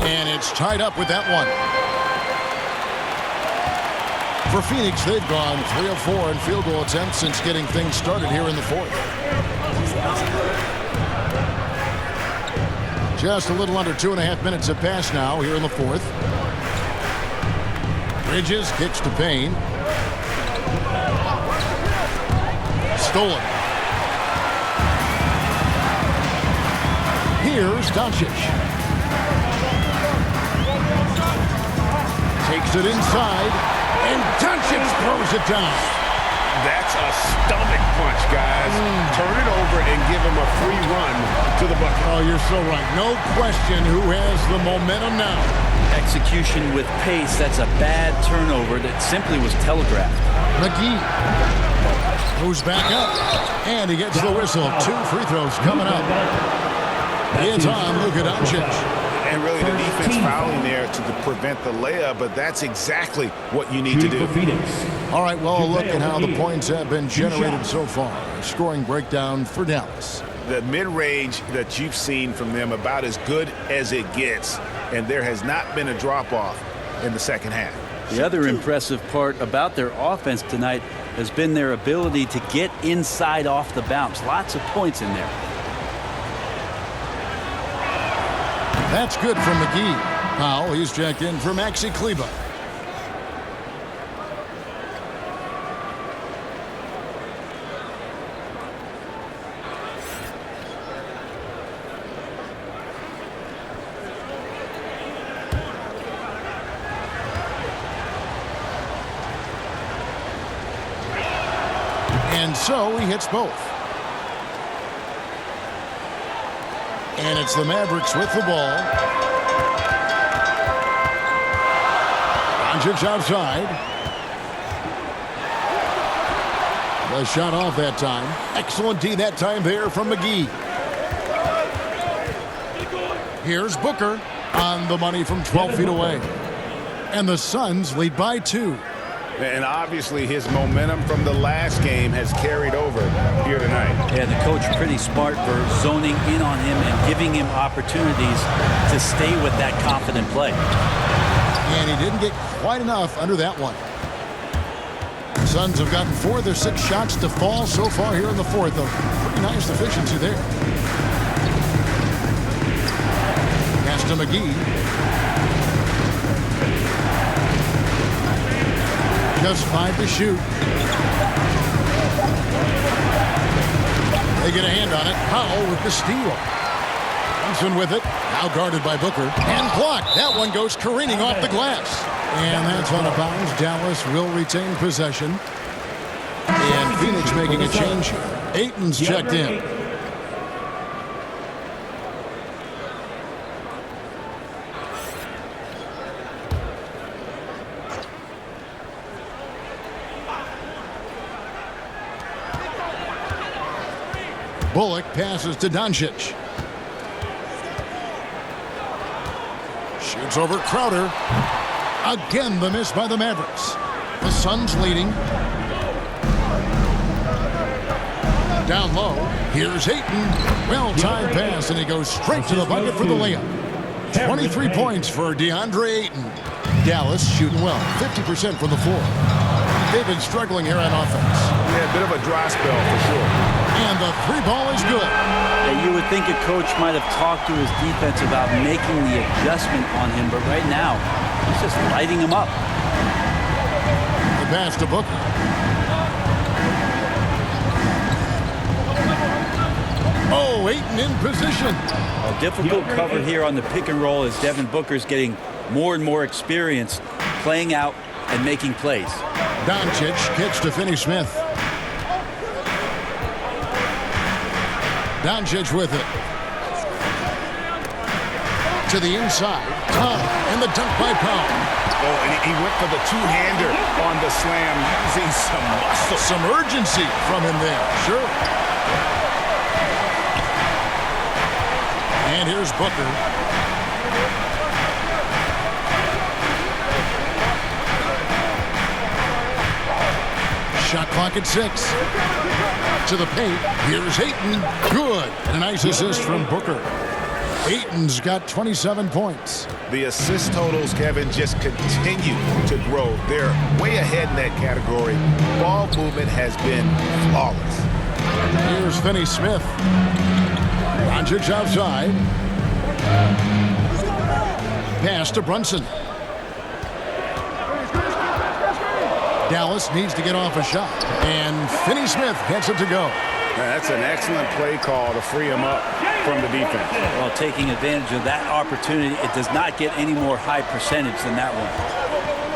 And it's tied up with that one. For Phoenix, they've gone 3 of 4 in field goal attempts since getting things started here in the 4th. Just a little under 2.5 minutes have passed now here in the 4th. Bridges kicks to Payne. Stolen. Here's Doncic. Takes it inside, and Doncic throws it down. That's a stomach punch, guys. Turn it over and give him a free run to the bucket. Oh, you're so right. No question who has the momentum now. Execution with pace. That's a bad turnover that simply was telegraphed. McGee moves back up, and he gets the whistle. 2 free throws coming up. It's on Luka Doncic. And really the defense fouling there to prevent the layup, but that's exactly what you need to do. All right, well, look at how the points have been generated so far. Scoring breakdown for Dallas. The mid-range that you've seen from them about as good as it gets, and there has not been a drop-off in the second half. The other impressive part about their offense tonight has been their ability to get inside off the bounce. Lots of points in there. That's good from McGee. Powell, he's checked in for Maxi Kleber. And so he hits both. And it's the Mavericks with the ball. Doncic outside. The shot off that time. Excellent D that time there from McGee. Here's Booker on the money from 12 feet away. And the Suns lead by 2. And obviously his momentum from the last game has carried over here tonight. Yeah, the coach pretty smart for zoning in on him and giving him opportunities to stay with that confident play. And he didn't get quite enough under that one. Suns have gotten 4 of their 6 shots to fall so far here in the fourth. A pretty nice efficiency there. Pass to McGee. Just 5 to shoot. They get a hand on it. Powell with the steal. Thompson with it. Now guarded by Booker. And blocked. That one goes careening off the glass. And that's out of bounds. Dallas will retain possession. And Phoenix making a change. Ayton's checked in. Bullock passes to Doncic. Shoots over Crowder. Again, the miss by the Mavericks. The Suns leading. Down low. Here's Ayton. Well-timed pass, and he goes straight to the bucket for the layup. 23 points for DeAndre Ayton. Dallas shooting well. 50% from the floor. They've been struggling here on offense. Yeah, a bit of a dry spell for sure. And the 3 ball is good. Yeah, you would think a coach might have talked to his defense about making the adjustment on him, but right now, he's just lighting him up. The pass to Booker. Oh, Ayton in position. A difficult cover here on the pick and roll as Devin Booker's getting more and more experience playing out and making plays. Doncic kicks to Finney-Smith. Doncic with it. To the inside. And the dunk by Powell. Oh, and he went for the two-hander on the slam using some muscle. Some urgency from him there. Sure. And here's Booker. Shot clock at 6. To the paint. Here's Ayton. Good. And a nice assist from Booker. Ayton's got 27 points. The assist totals, Kevin, just continue to grow. They're way ahead in that category. Ball movement has been flawless. Here's Finney-Smith. Doncic outside. Pass to Brunson. Dallas needs to get off a shot. And Finney-Smith gets it to go. That's an excellent play call to free him up from the defense. Well, taking advantage of that opportunity, it does not get any more high percentage than that one.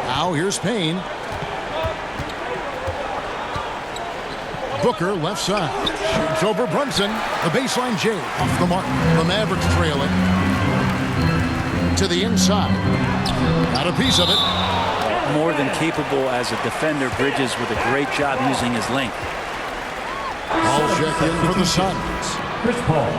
Now here's Payne. Booker left side. Shoots over Brunson. The baseline J off the mark. The Mavericks trailing. To the inside. Got a piece of it. More than capable as a defender. Bridges with a great job using his length. All check in for the Suns. Chris Paul.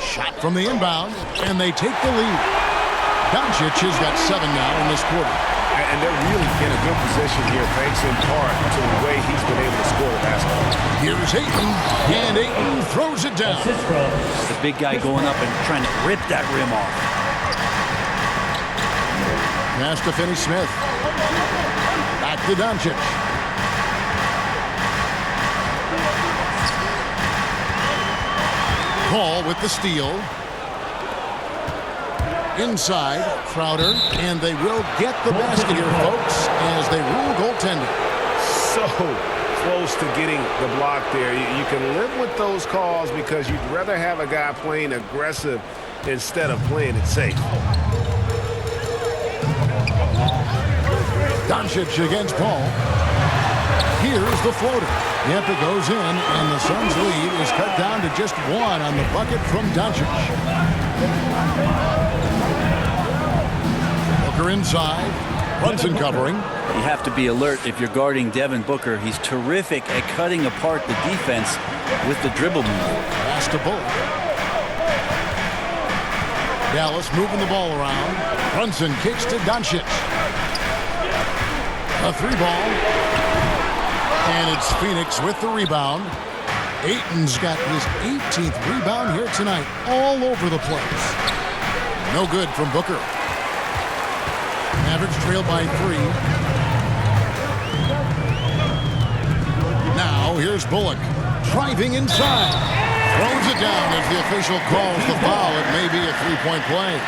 Shot from the inbound, and they take the lead. Doncic has got 7 now in this quarter. And they're really in a good position here, thanks in part to the way he's been able to score the basketball. Here's Ayton, and Ayton throws it down. The big guy going up and trying to rip that rim off. Pass to Finney-Smith. Back to Doncic. Paul with the steal. Inside, Crowder, and they will get the basket here, folks, as they rule goaltending. So close to getting the block there. You can live with those calls because you'd rather have a guy playing aggressive instead of playing it safe. Doncic against Paul. Here's the floater. Yep, it goes in, and the Suns' lead is cut down to just one on the bucket from Doncic. Booker inside. Brunson covering. You have to be alert if you're guarding Devin Booker. He's terrific at cutting apart the defense with the dribble move. Pass to Bullock. Dallas moving the ball around. Brunson kicks to Doncic. A 3-ball. And it's Phoenix with the rebound. Ayton's got his 18th rebound here tonight. All over the place. No good from Booker. Mavericks trail by 3. Now here's Bullock. Driving inside. Throws it down as the official calls the foul. It may be a 3-point play.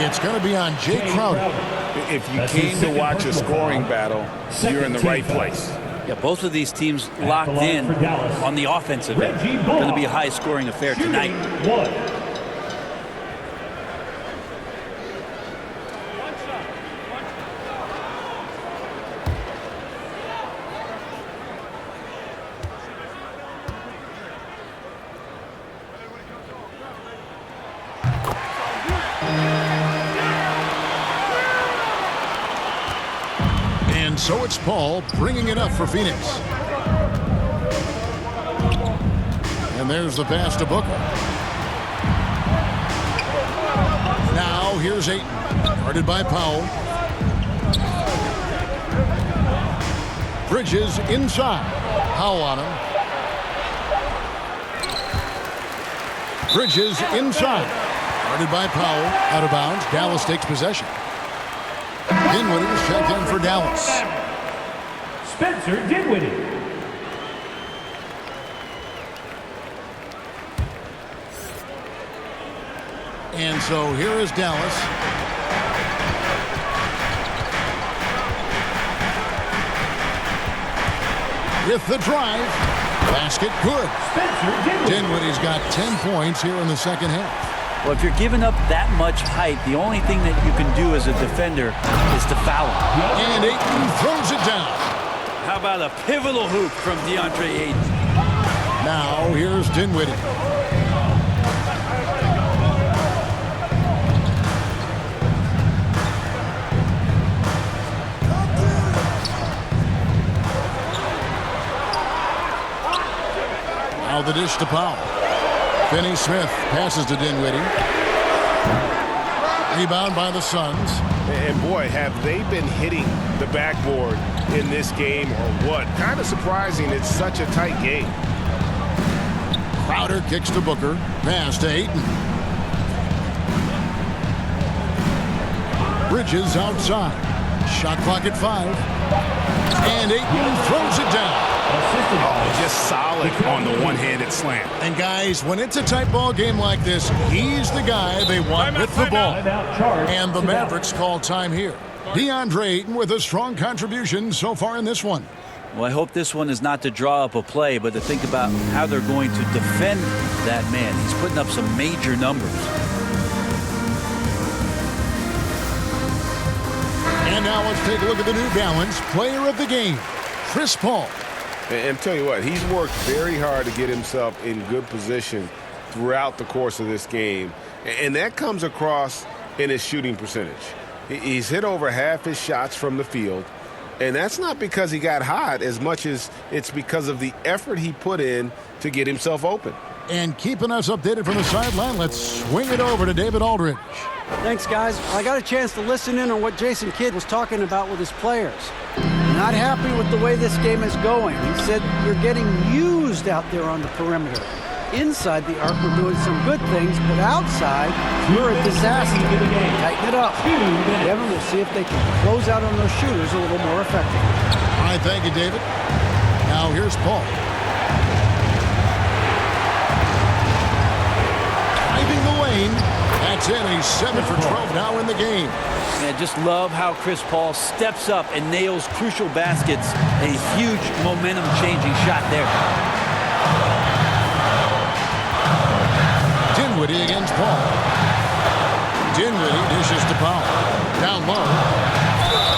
It's going to be on Jay Crowder. If you came to watch a scoring battle, you're in the right place. Yeah, both of these teams locked in on the offensive end. It's going to be a high-scoring affair tonight. And so it's Paul bringing it up for Phoenix. And there's the pass to Booker. Now here's Ayton. Guarded by Powell. Bridges inside. Powell on him. Bridges inside. Guarded by Powell. Out of bounds. Dallas takes possession. Dinwiddie is checked in for Dallas. Spencer Dinwiddie. And so here is Dallas. With the drive. Basket good. Dinwiddie's got 10 points here in the second half. Well, if you're giving up that much height, the only thing that you can do as a defender is to foul him. And Ayton throws it down. How about a pivotal hoop from DeAndre Ayton? Now here's Dinwiddie. Now the dish to Powell. Finney-Smith passes to Dinwiddie. Rebound by the Suns. And boy, have they been hitting the backboard in this game or what? Kind of surprising it's such a tight game. Crowder kicks to Booker. Pass to Ayton. Bridges outside. Shot clock at 5. And Ayton throws it down. Oh, just solid on the one-handed slam. And guys, when it's a tight ball game like this, he's the guy they want with the ball. And the Mavericks call time here. DeAndre Ayton with a strong contribution so far in this one. Well, I hope this one is not to draw up a play, but to think about how they're going to defend that man. He's putting up some major numbers. And now let's take a look at the New Balance player of the game, Chris Paul. And tell you what, he's worked very hard to get himself in good position throughout the course of this game. And that comes across in his shooting percentage. He's hit over half his shots from the field. And that's not because he got hot as much as it's because of the effort he put in to get himself open. And keeping us updated from the sideline, let's swing it over to David Aldridge. Thanks, guys. I got a chance to listen in on what Jason Kidd was talking about with his players. Not happy with the way this game is going. He said you're getting used out there on the perimeter. Inside the arc, we're doing some good things, but outside, we're a disaster. Tighten it up. Devin, we'll see if they can close out on those shooters a little more effectively. All right, thank you, David. Now here's Paul. Driving the lane. That's puts in. He's 7 for 12 now in the game. I just love how Chris Paul steps up and nails crucial baskets. A huge momentum-changing shot there. Dinwiddie against Paul. Dinwiddie dishes to Powell. Down low.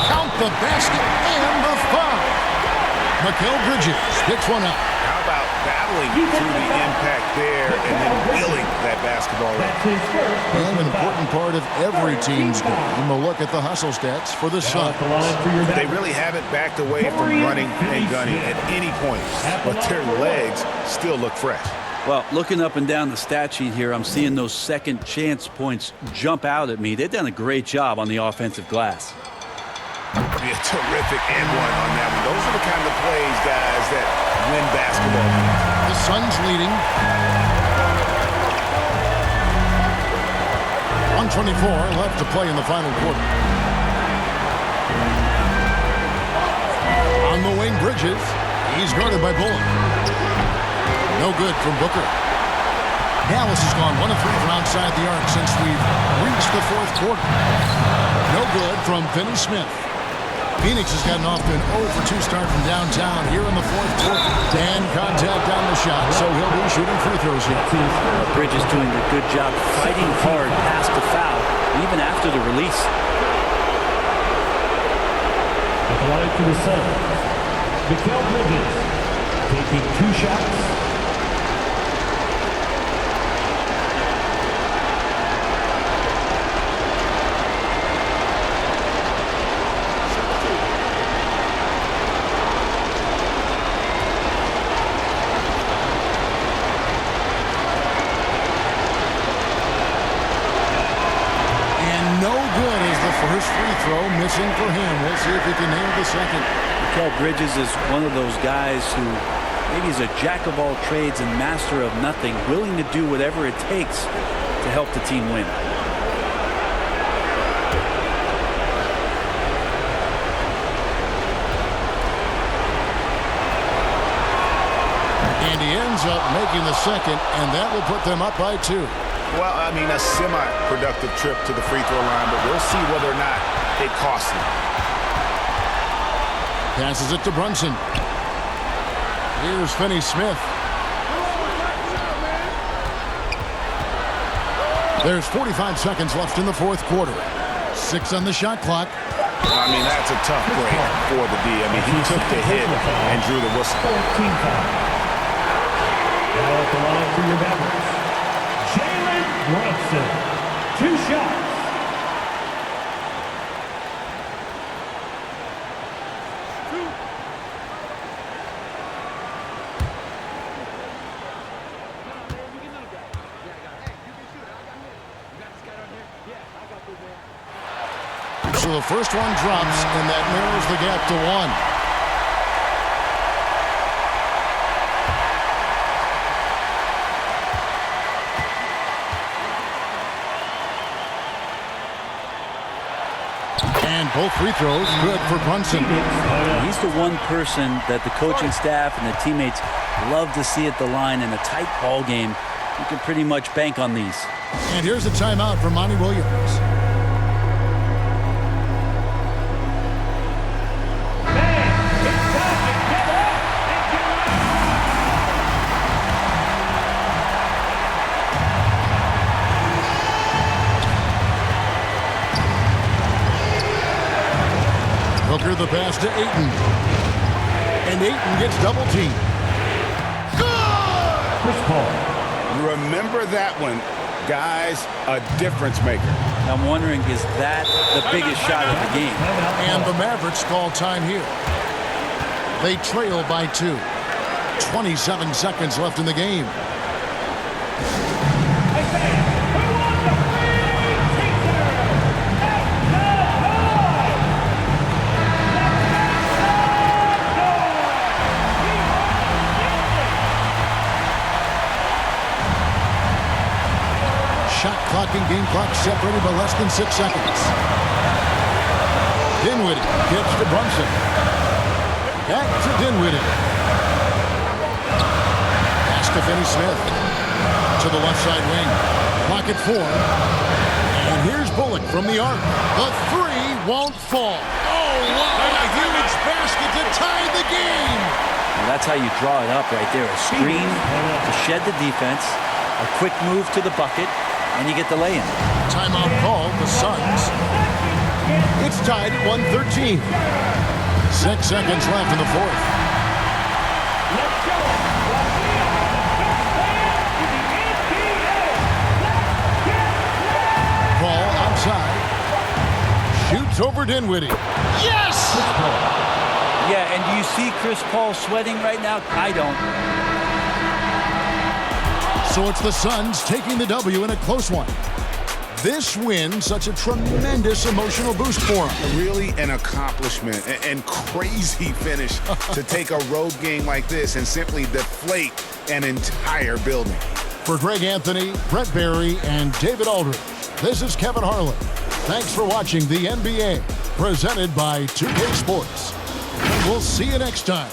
Count the basket and the foul. Mikal Bridges picks one up. How about battling through the impact there and then wheeling that basketball in? And an important part of every team's game. We'll look at the hustle stats for the Suns. They really haven't backed away from running and gunning at any point, but their legs still look fresh. Well, looking up and down the stat sheet here, I'm seeing those second chance points jump out at me. They've done a great job on the offensive glass. Be a terrific and one on that one. Those are the kind of plays, guys, that win basketball games. The Suns leading. 1:24 left to play in the final quarter. On the wing, Bridges. He's guarded by Bullock. No good from Booker. Dallas has gone 1 of 3 from outside the arc since we've reached the fourth quarter. No good from Finney-Smith. Phoenix has gotten off to an 0-for-2 start from downtown here in the fourth quarter. And contact on the shot, so he'll be shooting free throws here. Bridges doing a good job fighting hard past the foul, even after the release. Applied to the Suns. Mikal Bridges taking 2 shots. First free throw missing for him. We'll see if he can nail the second. Mikal Bridges is one of those guys who maybe is a jack of all trades and master of nothing, willing to do whatever it takes to help the team win. And he ends up making the second, and that will put them up by 2. Well, I mean, a semi-productive trip to the free throw line, but we'll see whether or not it costs him. Passes it to Brunson. Here's Finney-Smith. There's 45 seconds left in the fourth quarter. 6 on the shot clock. I mean, that's a tough break for the D. I mean, he took the hit and drew the whistle. 14 foul. Now at the line for your Mavericks. Brunson, 2 shots. So the first one drops, and that narrows the gap to 1. And both free throws good for Brunson. He's the one person that the coaching staff and the teammates love to see at the line in a tight ball game. You can pretty much bank on these. And here's a timeout for Monty Williams. Booker the pass to Ayton. And Ayton gets double teamed. Good! Chris Paul. Remember that one. Guys, a difference maker. I'm wondering, is that the biggest shot of the game? And the Mavericks call time here. They trail by 2. 27 seconds left in the game. Shot clock and game clock separated by less than 6 seconds. Dinwiddie gets to Brunson. Back to Dinwiddie. Pass to Finney-Smith. To the left side wing. Clock at 4. from the arc. The three won't fall. Oh, wow. And a huge basket to tie the game. Well, that's how you draw it up right there. A screen to shed the defense, a quick move to the bucket, and you get the lay-in. Timeout called, the Suns. It's tied at 113. 6 seconds left in the fourth. Ball outside. Shoots over Dinwiddie. Yes! Yeah, and do you see Chris Paul sweating right now? I don't. So it's the Suns taking the W in a close one. This win, such a tremendous emotional boost for them. Really an accomplishment and crazy finish to take a road game like this and simply deflate an entire building. For Greg Anthony, Brett Barry, and David Aldridge, this is Kevin Harlan. Thanks for watching the NBA, presented by 2K Sports. And we'll see you next time.